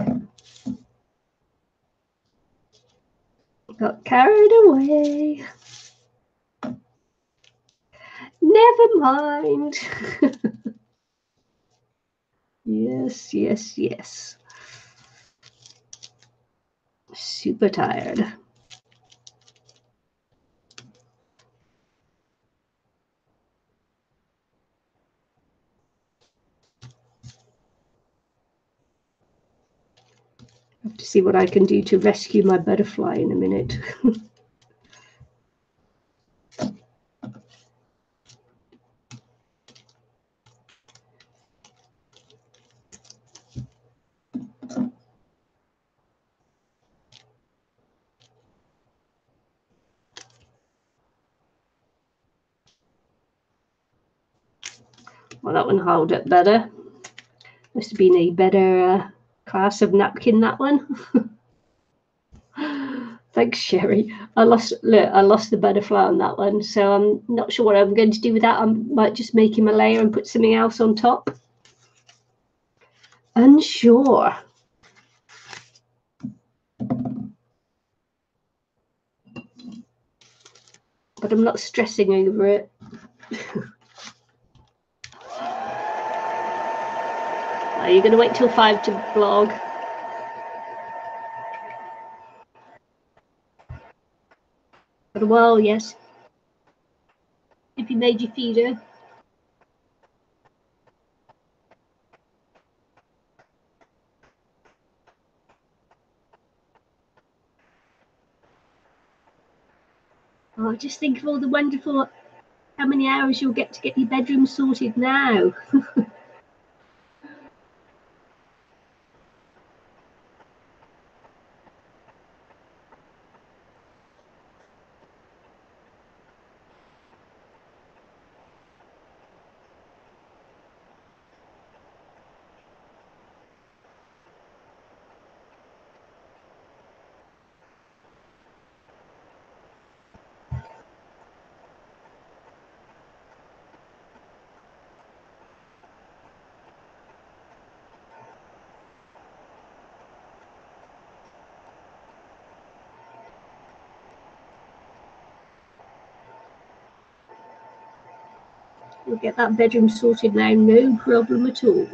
Got carried away. Never mind. Yes, yes, yes. Super tired. I have to see what I can do to rescue my butterfly in a minute. Well, that one held up better. Must have been a better class of napkin, that one. Thanks, Sherry. I lost the butterfly on that one, so I'm not sure what I'm going to do with that. I might just make him a layer and put something else on top. Unsure. But I'm not stressing over it. Are you going to wait till 5 to vlog? But a while, yes. If you made your feeder. Oh, just think of all the wonderful, how many hours you'll get to get your bedroom sorted now. We'll get that bedroom sorted now, no problem at all.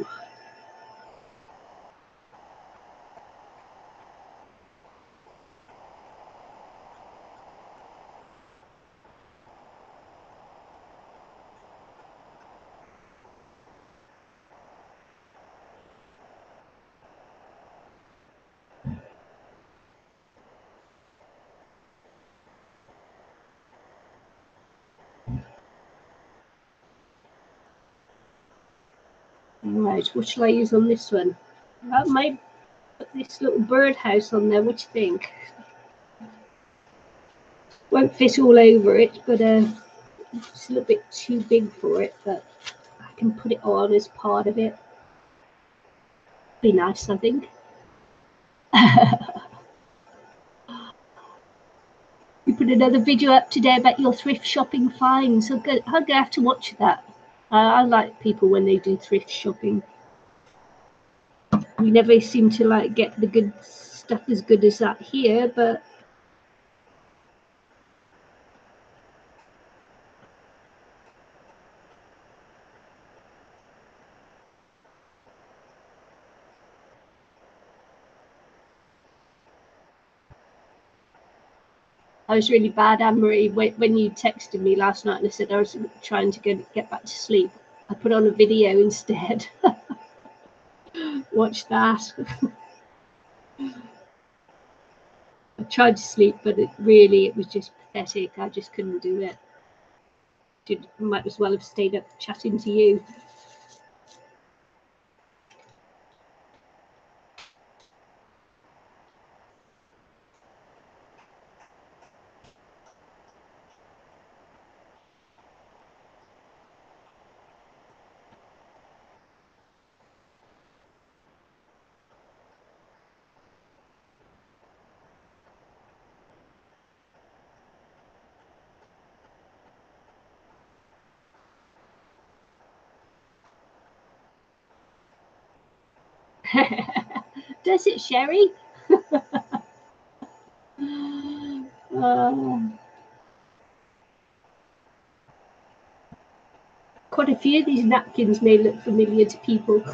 Right, what shall I use on this one? I might put this little birdhouse on there. What do you think? Won't fit all over it, but it's a little bit too big for it, but I can put it on as part of it. Be nice, I think. You put another video up today about your thrift shopping finds. I'm gonna have to watch that. I like people when they do thrift shopping. We never seem to like get the good stuff as good as that here, but I was really bad, Anne-Marie, when you texted me last night and I said I was trying to get back to sleep. I put on a video instead. Watch that. I tried to sleep, but it was just pathetic. I just couldn't do it. Might as well have stayed up chatting to you. Does it, Sherry? Quite a few of these napkins may look familiar to people.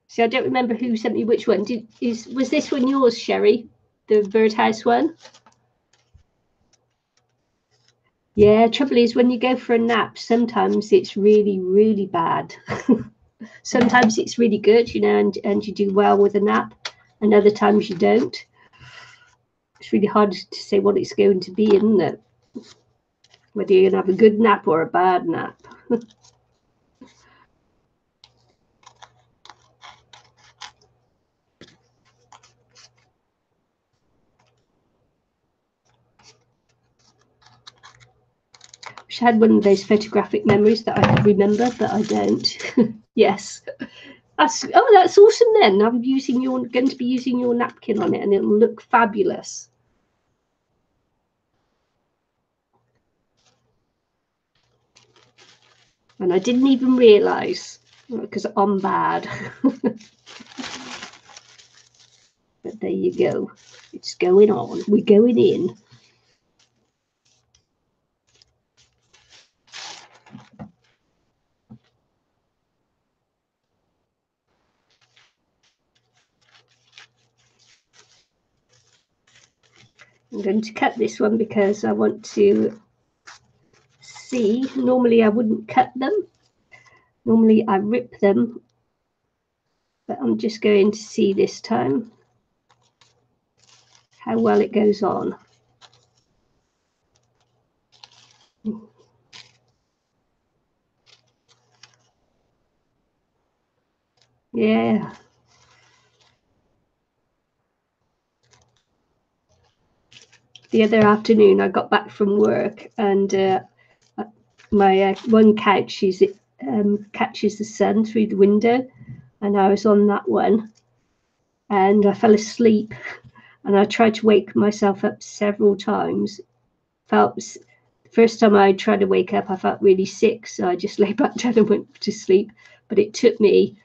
See, I don't remember who sent me which one. Was this one yours, Sherry? The birdhouse one? Yeah, trouble is when you go for a nap, sometimes it's really, really bad. Sometimes it's really good, you know, and you do well with a nap, and other times you don't. It's really hard to say what it's going to be, isn't it? Whether you're going to have a good nap or a bad nap. I had one of those photographic memories that I could remember, but I don't. Yes. That's awesome then. I'm going to be using your napkin on it and it'll look fabulous. And I didn't even realise because I'm bad. But there you go. It's going on. We're going in. I'm going to cut this one because I want to see. Normally I wouldn't cut them, Normally I rip them, but I'm just going to see this time how well it goes on. Yeah. The other afternoon I got back from work, and my one couch catches the sun through the window, and I was on that one, and I fell asleep, and I tried to wake myself up several times. The first time I tried to wake up, I felt really sick, so I just lay back down and went to sleep. But it took me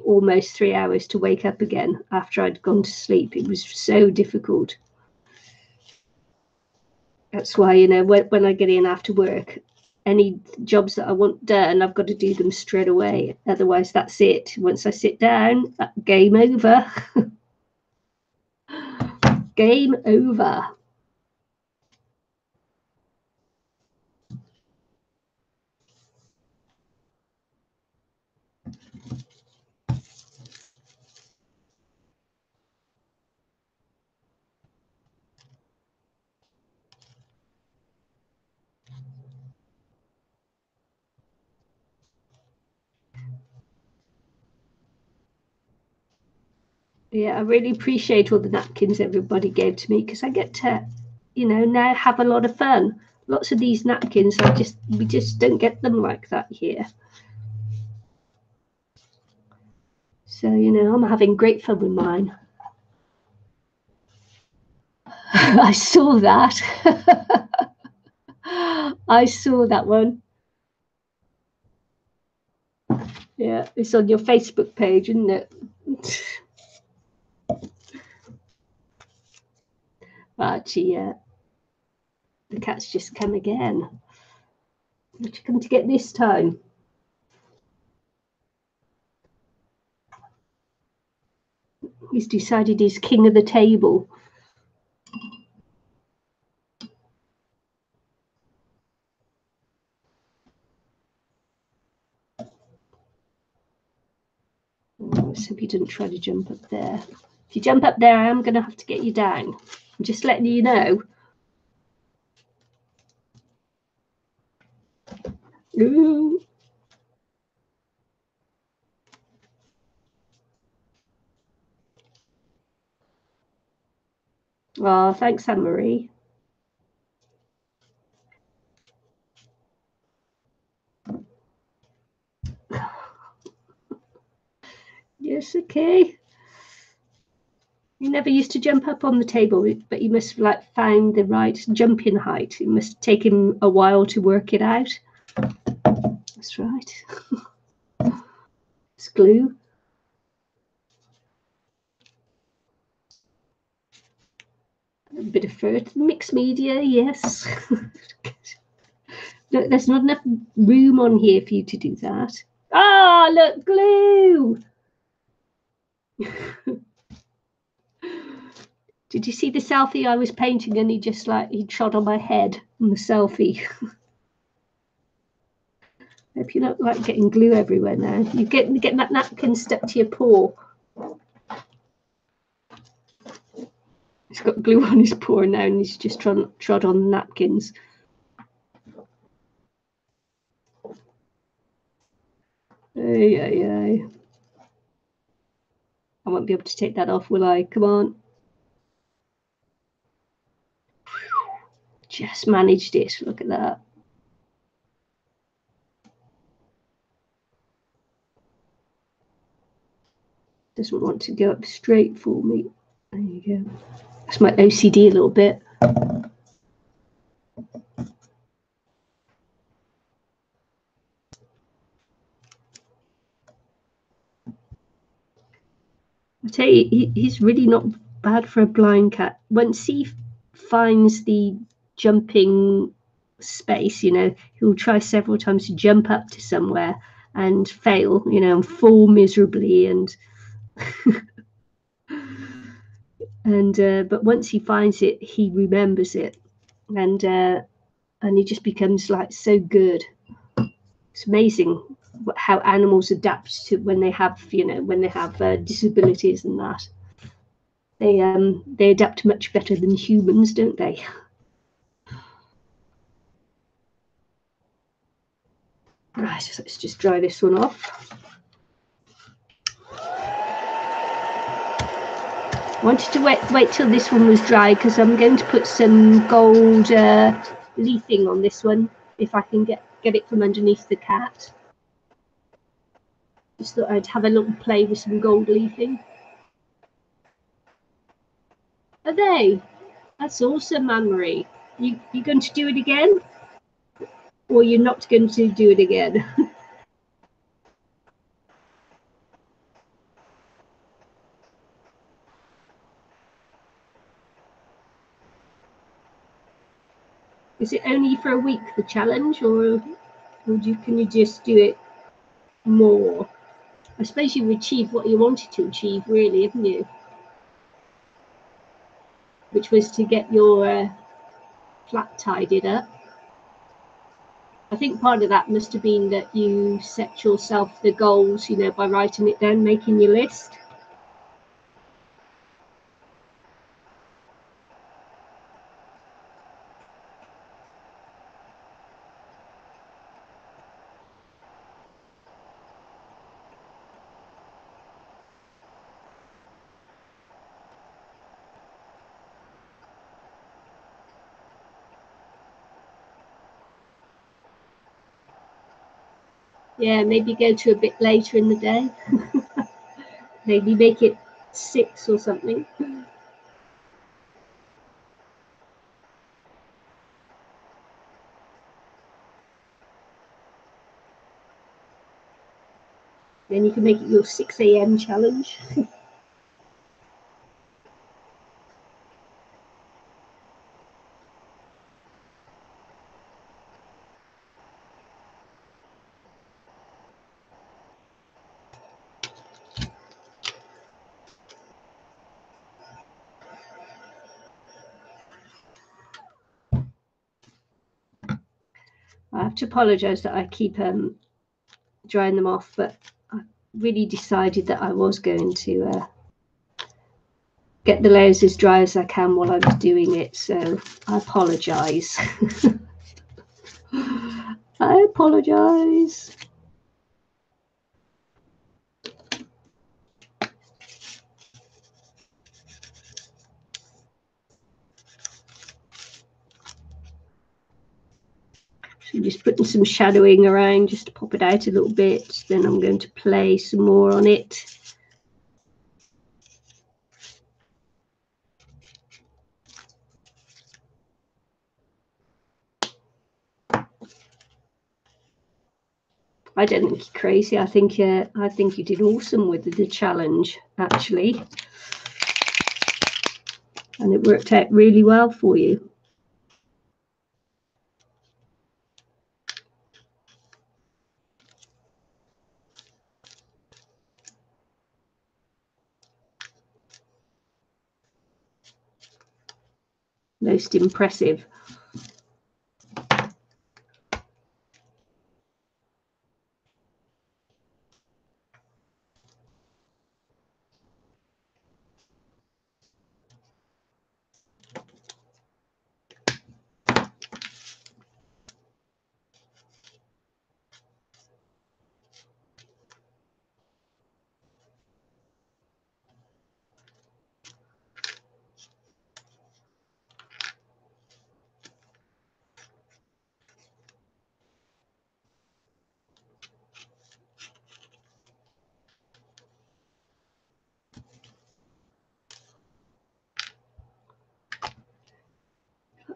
almost 3 hours to wake up again after I'd gone to sleep. It was so difficult. That's why, you know, when I get in after work, any jobs that I want done, I've got to do them straight away. Otherwise, that's it. Once I sit down, game over. Game over. Yeah, I really appreciate all the napkins everybody gave to me, because I get to, you know, now have a lot of fun. Lots of these napkins, we just don't get them like that here. So, you know, I'm having great fun with mine. I saw that. I saw that one. Yeah, it's on your Facebook page, isn't it? Actually, yeah. The cat's just come again. What you come to get this time? He's decided he's king of the table. Oh, so he didn't try to jump up there. If you jump up there, I am going to have to get you down. I'm just letting you know. Ooh. Oh, thanks, Anne-Marie. Yes, okay. You never used to jump up on the table, but you must have found the right jumping height. It must take him a while to work it out. That's right. It's glue. A bit of fruit. Mixed media, yes. Look, there's not enough room on here for you to do that. Ah, look, glue. Did you see the selfie I was painting, and he trod on my head on the selfie? Hope you're not getting glue everywhere now. You get that napkin stuck to your paw. He's got glue on his paw now, and he's just trod on the napkins. Ay. I won't be able to take that off, will I? Come on. Just managed it. Look at that. Doesn't want to go up straight for me. There you go. That's my OCD a little bit. I tell you, he's really not bad for a blind cat. Once he finds the jumping space, you know, he'll try several times to jump up to somewhere and fail, you know, and fall miserably, and but once he finds it, he remembers it, and he just becomes so good. It's amazing how animals adapt to when they have, you know, when they have disabilities and that. They adapt much better than humans, don't they? Right, so let's just dry this one off. I wanted to wait till this one was dry because I'm going to put some gold leafing on this one if I can get it from underneath the cat. Just thought I'd have a little play with some gold leafing. Are they? That's awesome, Anne-Marie. You going to do it again? Or you're not going to do it again? Is it only for a week, the challenge, or can you just do it more? I suppose you've achieved what you wanted to achieve, really, haven't you? Which was to get your flat tidied up. I think part of that must have been that you set yourself the goals, you know, by writing it down, making your list. Yeah, maybe go to a bit later in the day. Maybe make it 6 or something. Then you can make it your 6 a.m. challenge. I have to apologise that I keep drying them off, but I really decided that I was going to get the layers as dry as I can while I was doing it, so I apologise. I apologise. So just putting some shadowing around just to pop it out a little bit. Then I'm going to play some more on it. I don't think you're crazy. I think you did awesome with the challenge, actually, and it worked out really well for you. Most impressive.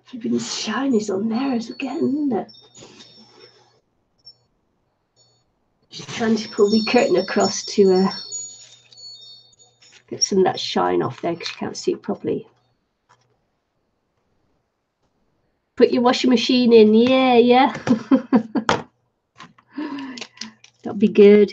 Flipping shine is on there as again, isn't it? Just trying to pull the curtain across to get some of that shine off there because you can't see it properly. Put your washing machine in, yeah. That'll be good.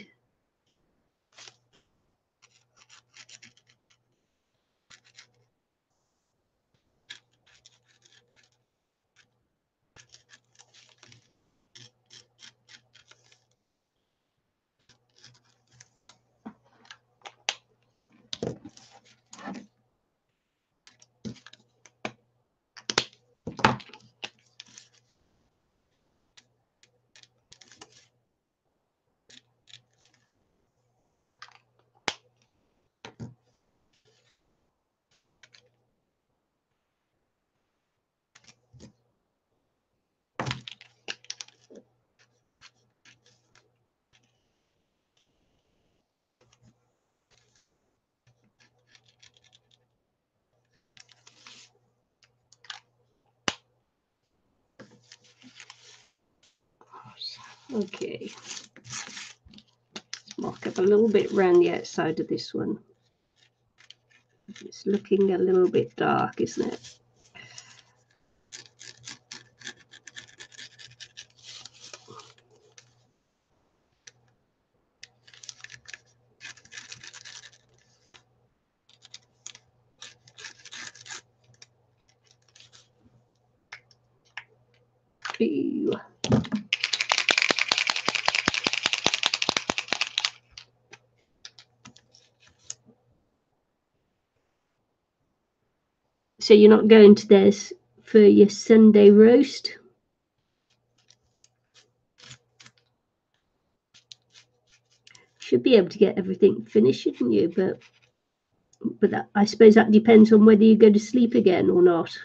Okay. Mark up a little bit around the outside of this one. It's looking a little bit dark, isn't it? Ooh. So you're not going to this for your Sunday roast? Should be able to get everything finished, shouldn't you? But that, I suppose that depends on whether you go to sleep again or not.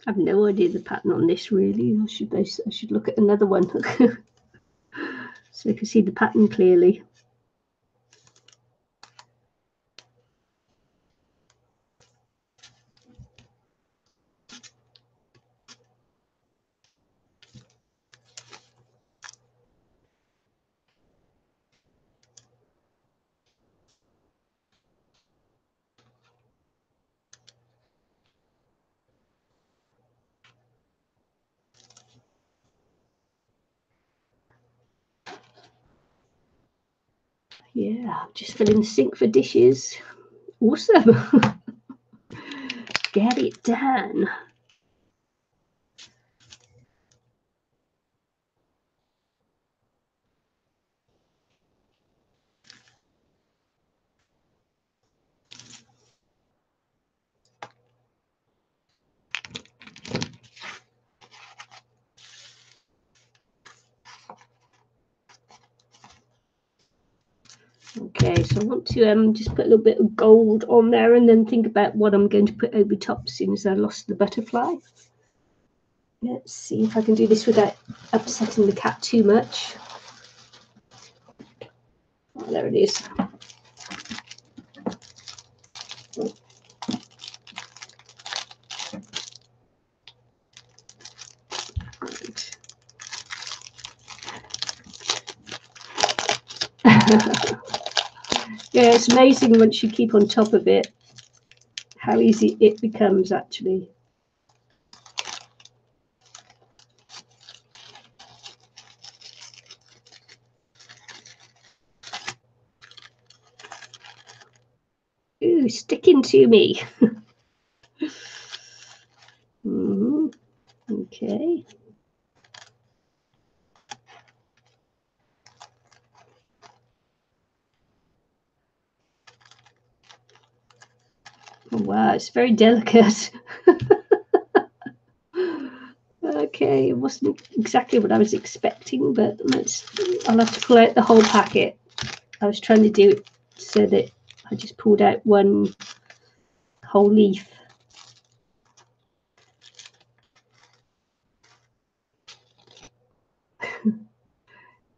I have no idea the pattern on this really. I should look at another one so you can see the pattern clearly. Yeah, just filling the sink for dishes. Awesome. Get it done. Okay, so I want to just put a little bit of gold on there and then think about what I'm going to put over top as soon as I lost the butterfly. Let's see if I can do this without upsetting the cat too much. Oh, there it is. Yeah, it's amazing once you keep on top of it, how easy it becomes actually. Ooh, sticking to me. Okay. Oh, wow, it's very delicate. Okay, it wasn't exactly what I was expecting, but I'll have to pull out the whole packet. I was trying to do it so that I just pulled out one whole leaf.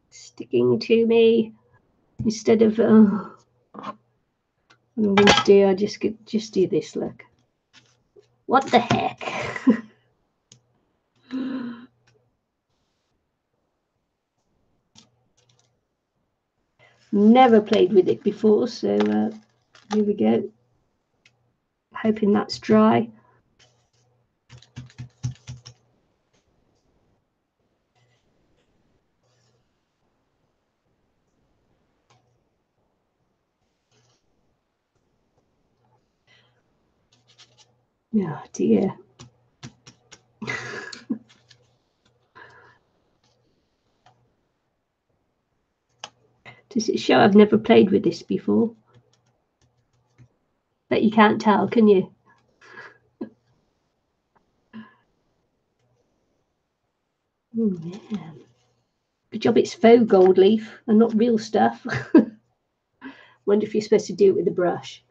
Sticking to me instead of what I'm going to do, I just do this. Look, what the heck? Never played with it before, so here we go. Hoping that's dry. Oh dear. Does it show I've never played with this before? But you can't tell, can you? Oh man. Good job it's faux gold leaf and not real stuff. Wonder if you're supposed to do it with a brush.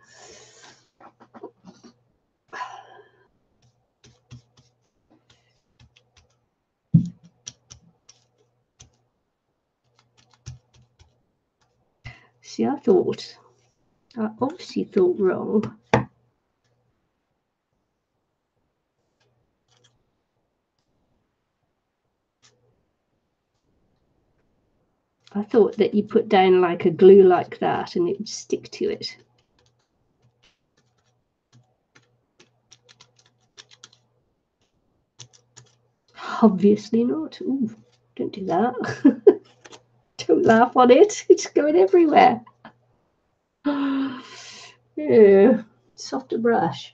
See, I obviously thought wrong. I thought that you put down like a glue like that and it would stick to it. Obviously not. Ooh, don't do that. Don't laugh on it. It's going everywhere. Yeah, softer brush.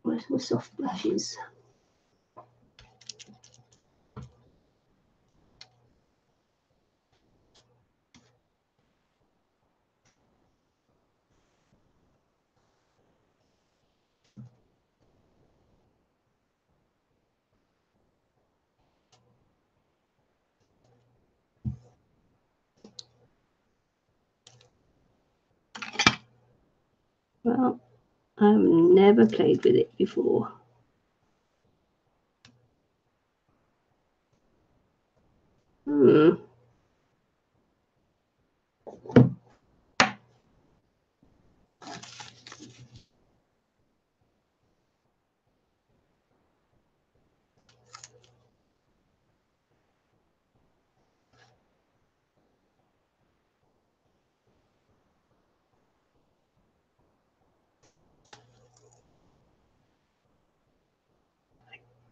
Where's my soft brushes? Well, I've never played with it before.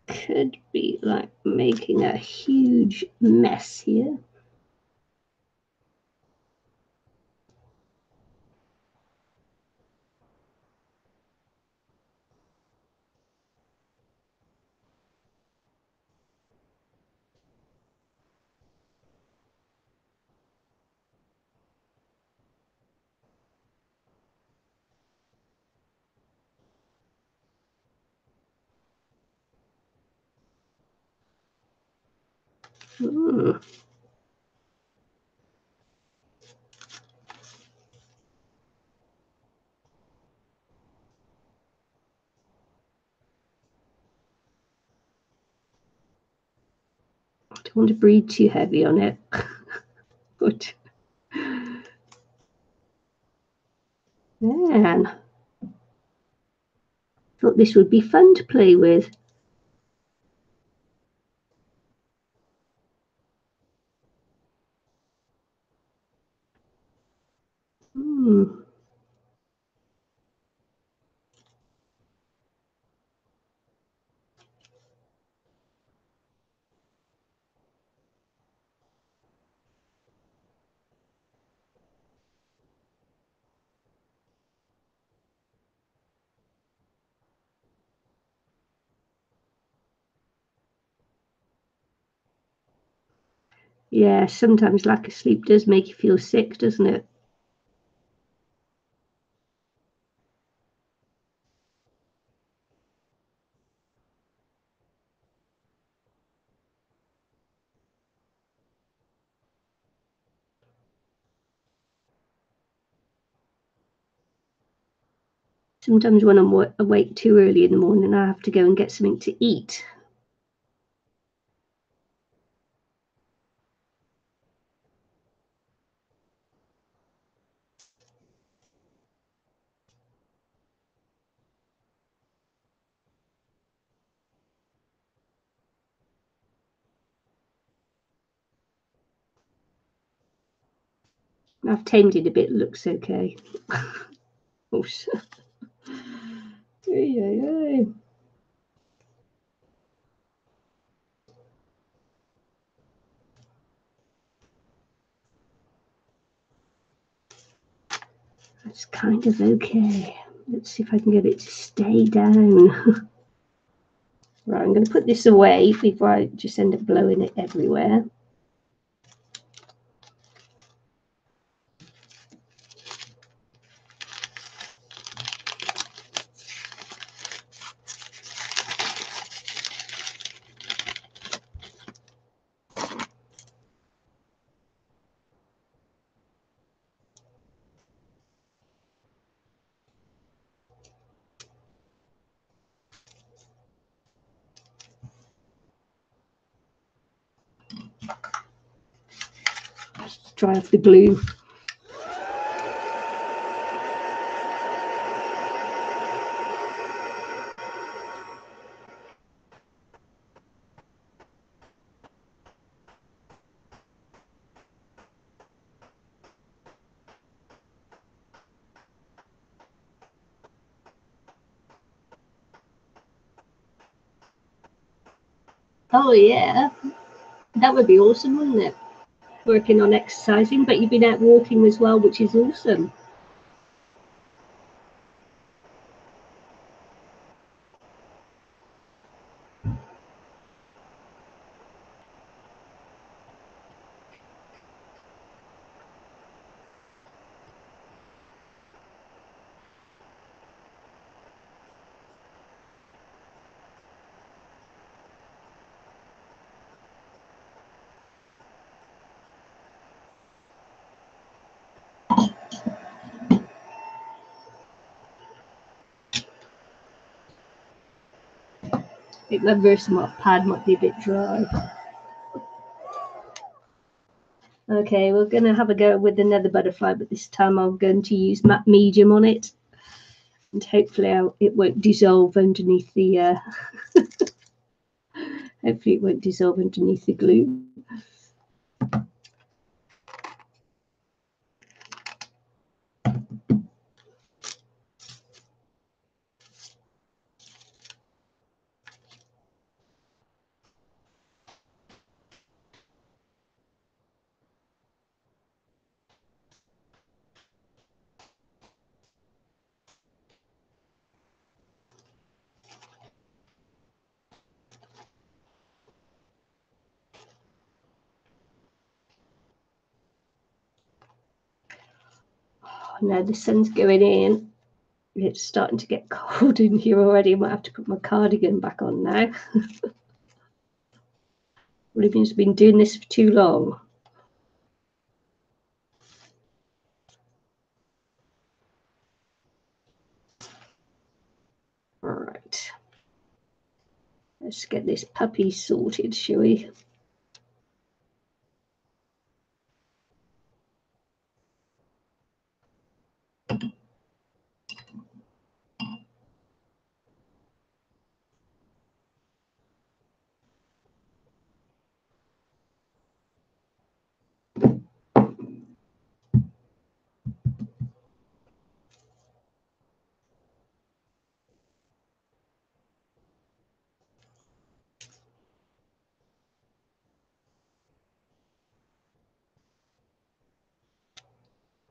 Could be like making a huge mess here. I don't want to breathe too heavy on it. But man, thought this would be fun to play with. Yeah, sometimes lack of sleep does make you feel sick, doesn't it? Sometimes when I'm awake too early in the morning, I have to go and get something to eat. I've tamed it a bit, looks okay. Oh, that's kind of okay. Let's see if I can get it to stay down. Right, I'm going to put this away before I just end up blowing it everywhere. Dry off the glue. Oh yeah, that would be awesome, wouldn't it? Working on exercising, but you've been out walking as well, which is awesome. I think my Versamart pad might be a bit dry. Okay, we're going to have a go with another butterfly, but this time I'm going to use matte medium on it. And hopefully it won't dissolve underneath the hopefully it won't dissolve underneath the glue. Oh, now the sun's going in. It's starting to get cold in here already. I might have to put my cardigan back on now. Olivia's been doing this for too long. All right. Let's get this puppy sorted, shall we?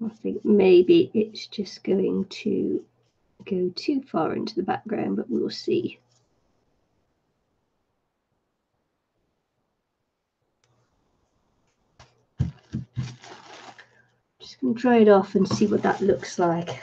I think maybe it's just going to go too far into the background, but we'll see. Just going to dry it off and see what that looks like.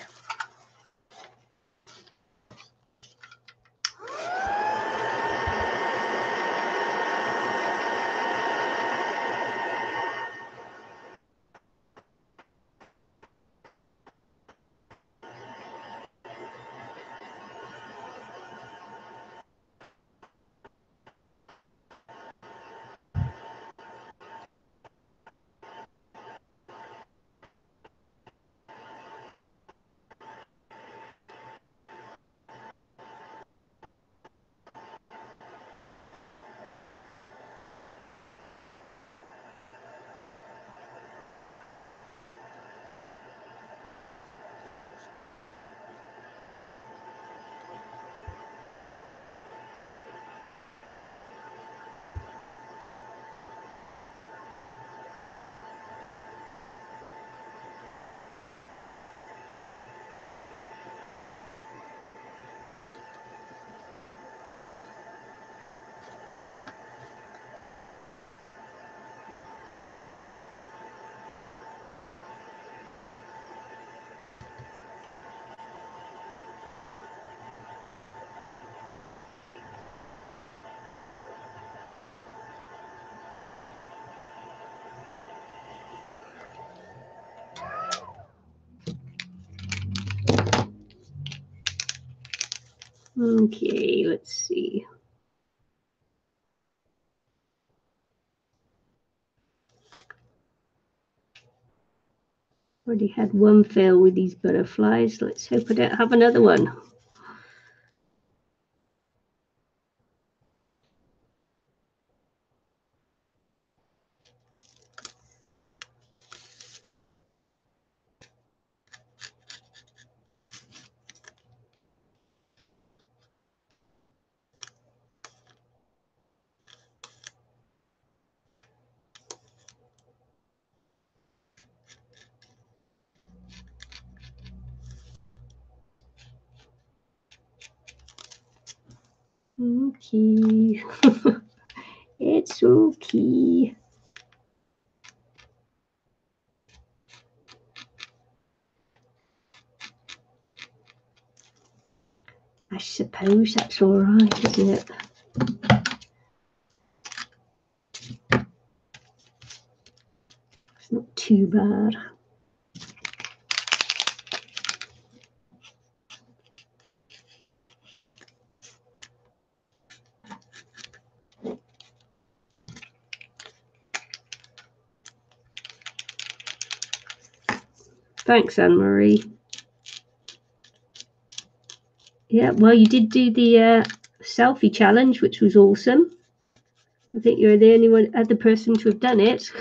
Okay, let's see. Already had one fail with these butterflies. Let's hope I don't have another one. Okay. It's okay. I suppose that's all right, isn't it? It's not too bad. Thanks, Anne-Marie. Yeah, well, you did do the selfie challenge, which was awesome. I think you're the only other person to have done it.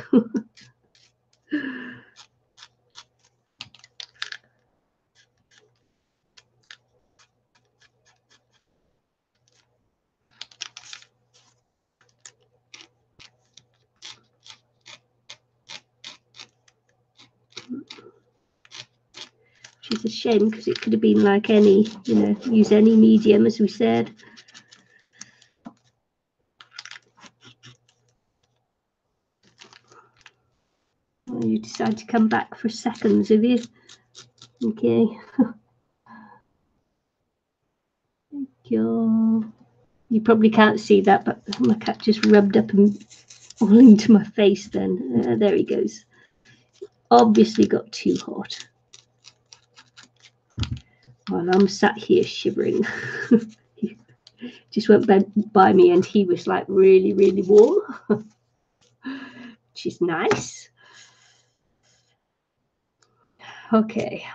Which is a shame because it could have been like any, use any medium, as we said. Well, you decide to come back for seconds, have you? Okay. You probably can't see that, but my cat just rubbed up and all into my face then. There he goes. Obviously got too hot. While I'm sat here shivering. He just went by me and he was like really, really warm, which is nice. Okay.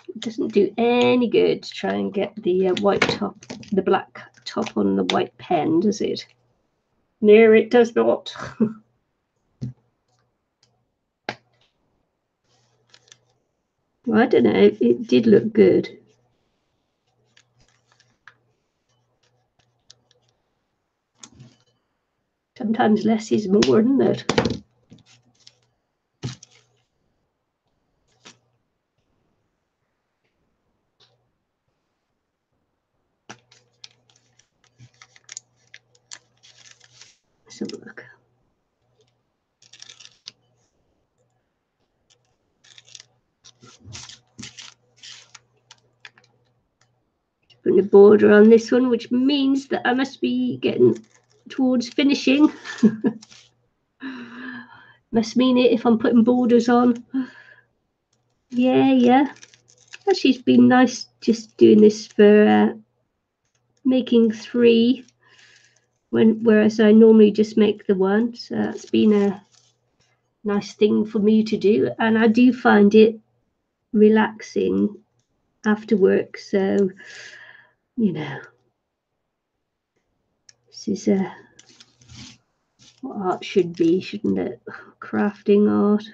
It doesn't do any good to try and get the white top, the black top on the white pen, does it? No, it does not. Well, I don't know. It did look good. Sometimes less is more, isn't it? Let's have a look. Putting a border on this one, which means that I must be getting towards finishing. Must mean it if I'm putting borders on. Yeah. Actually, it's been nice just doing this for making 3, whereas I normally just make the 1. So it's been a nice thing for me to do, and I do find it relaxing after work. So, this is what art should be, shouldn't it? Crafting art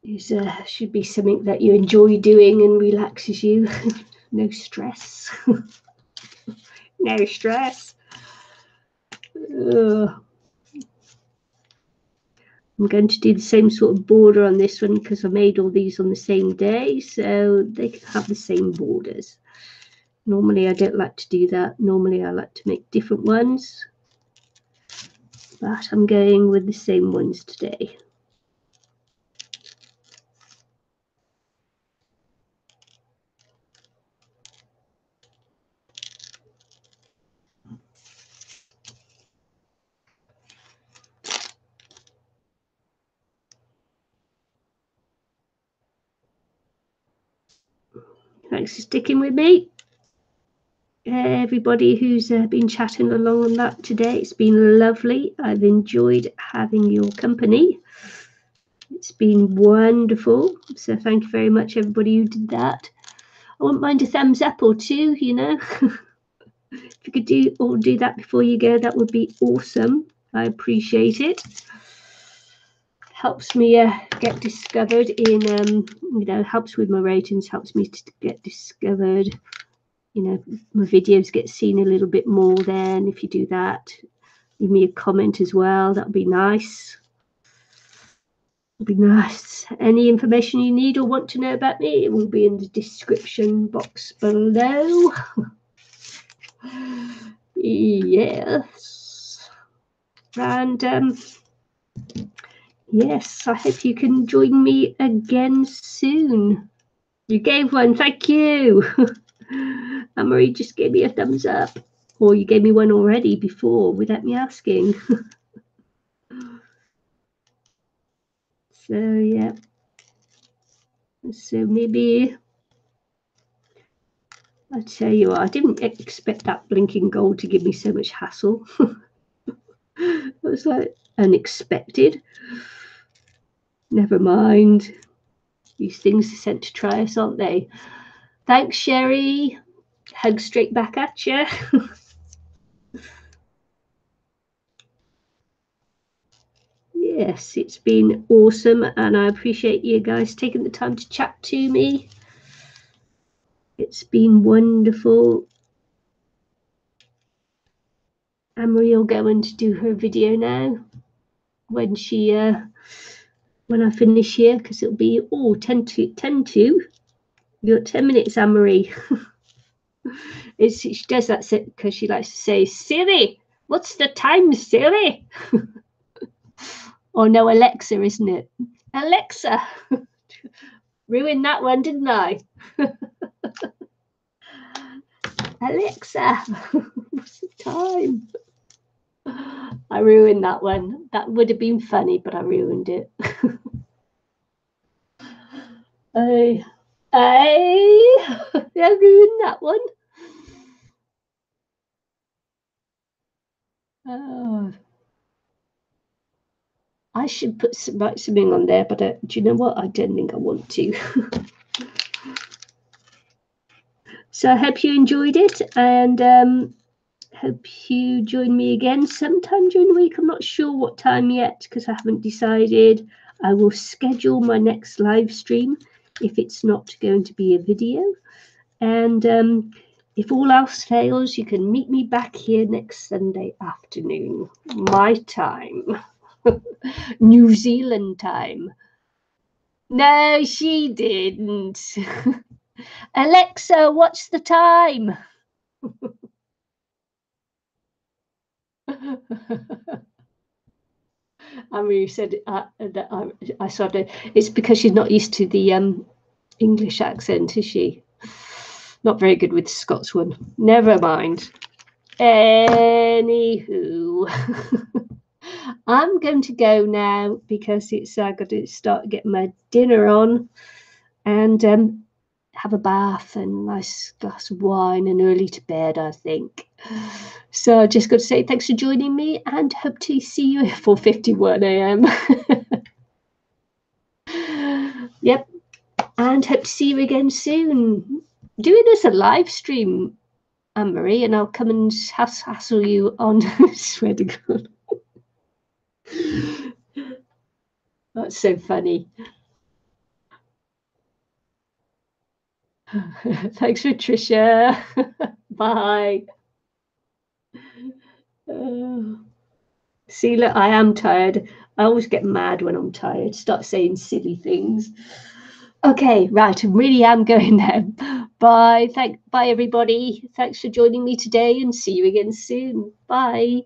is should be something that you enjoy doing and relaxes you. No stress. No stress. I'm going to do the same sort of border on this one because I made all these on the same day, so they can have the same borders. Normally I don't like to do that. Normally I like to make different ones, but I'm going with the same ones today. Thanks for sticking with me. everybody who's been chatting along on that today. It's been lovely. I've enjoyed having your company. It's been wonderful. So thank you very much, everybody who did that. I wouldn't mind a thumbs up or two, you know. If you could do that before you go, that would be awesome. I appreciate it. Helps me get discovered in, you know, helps with my ratings, helps me to get discovered. You know, my videos get seen a little bit more then. If you do that, leave me a comment as well. That would be nice. It'd be nice. Any information you need or want to know about me, it will be in the description box below. Yes. And yes, I hope you can join me again soon. You gave one, thank you. Anne-Marie just gave me a thumbs up. Or you gave me one already before without me asking. So yeah. So maybe I tell you what, I didn't expect that blinking gold to give me so much hassle. It was like unexpected. Never mind. These things are sent to try us, aren't they? Thanks, Sherry. Hug straight back at you. Yes, it's been awesome, and I appreciate you guys taking the time to chat to me. It's been wonderful. Anne-Marie will go in to do her video now when she when I finish here, because it'll be 10 to. You got 10 minutes, Anne-Marie. She does that because she likes to say, Siri, what's the time, Siri? Oh no, Alexa, isn't it? Alexa. Ruined that one, didn't I? Alexa, what's the time? I ruined that one. That would have been funny, but I ruined it. I ruined that one. Oh. I should write something on there, but do you know what? I don't think I want to. So I hope you enjoyed it, and hope you join me again sometime during the week. I'm not sure what time yet because I haven't decided. I will schedule my next live stream if it's not going to be a video. And if all else fails, you can meet me back here next Sunday afternoon, my time. New Zealand time. No, she didn't. Alexa, what's the time? I mean, you said that I sort of. It's because she's not used to the English accent, is she? Not very good with the Scots one. Never mind. Anywho. I'm going to go now because it's got to start getting my dinner on and have a bath and a nice glass of wine and early to bed, I think. So I just got to say thanks for joining me and hope to see you at 4:51 a.m. Yep. And hope to see you again soon. Doing this a live stream, Anne-Marie, and I'll come and hassle you on swear to God. That's so funny. Thanks, Patricia. Bye. See, look, I am tired. I always get mad when I'm tired, start saying silly things. Okay, right, I really am going now. Bye. Bye, everybody. Thanks for joining me today and see you again soon. Bye.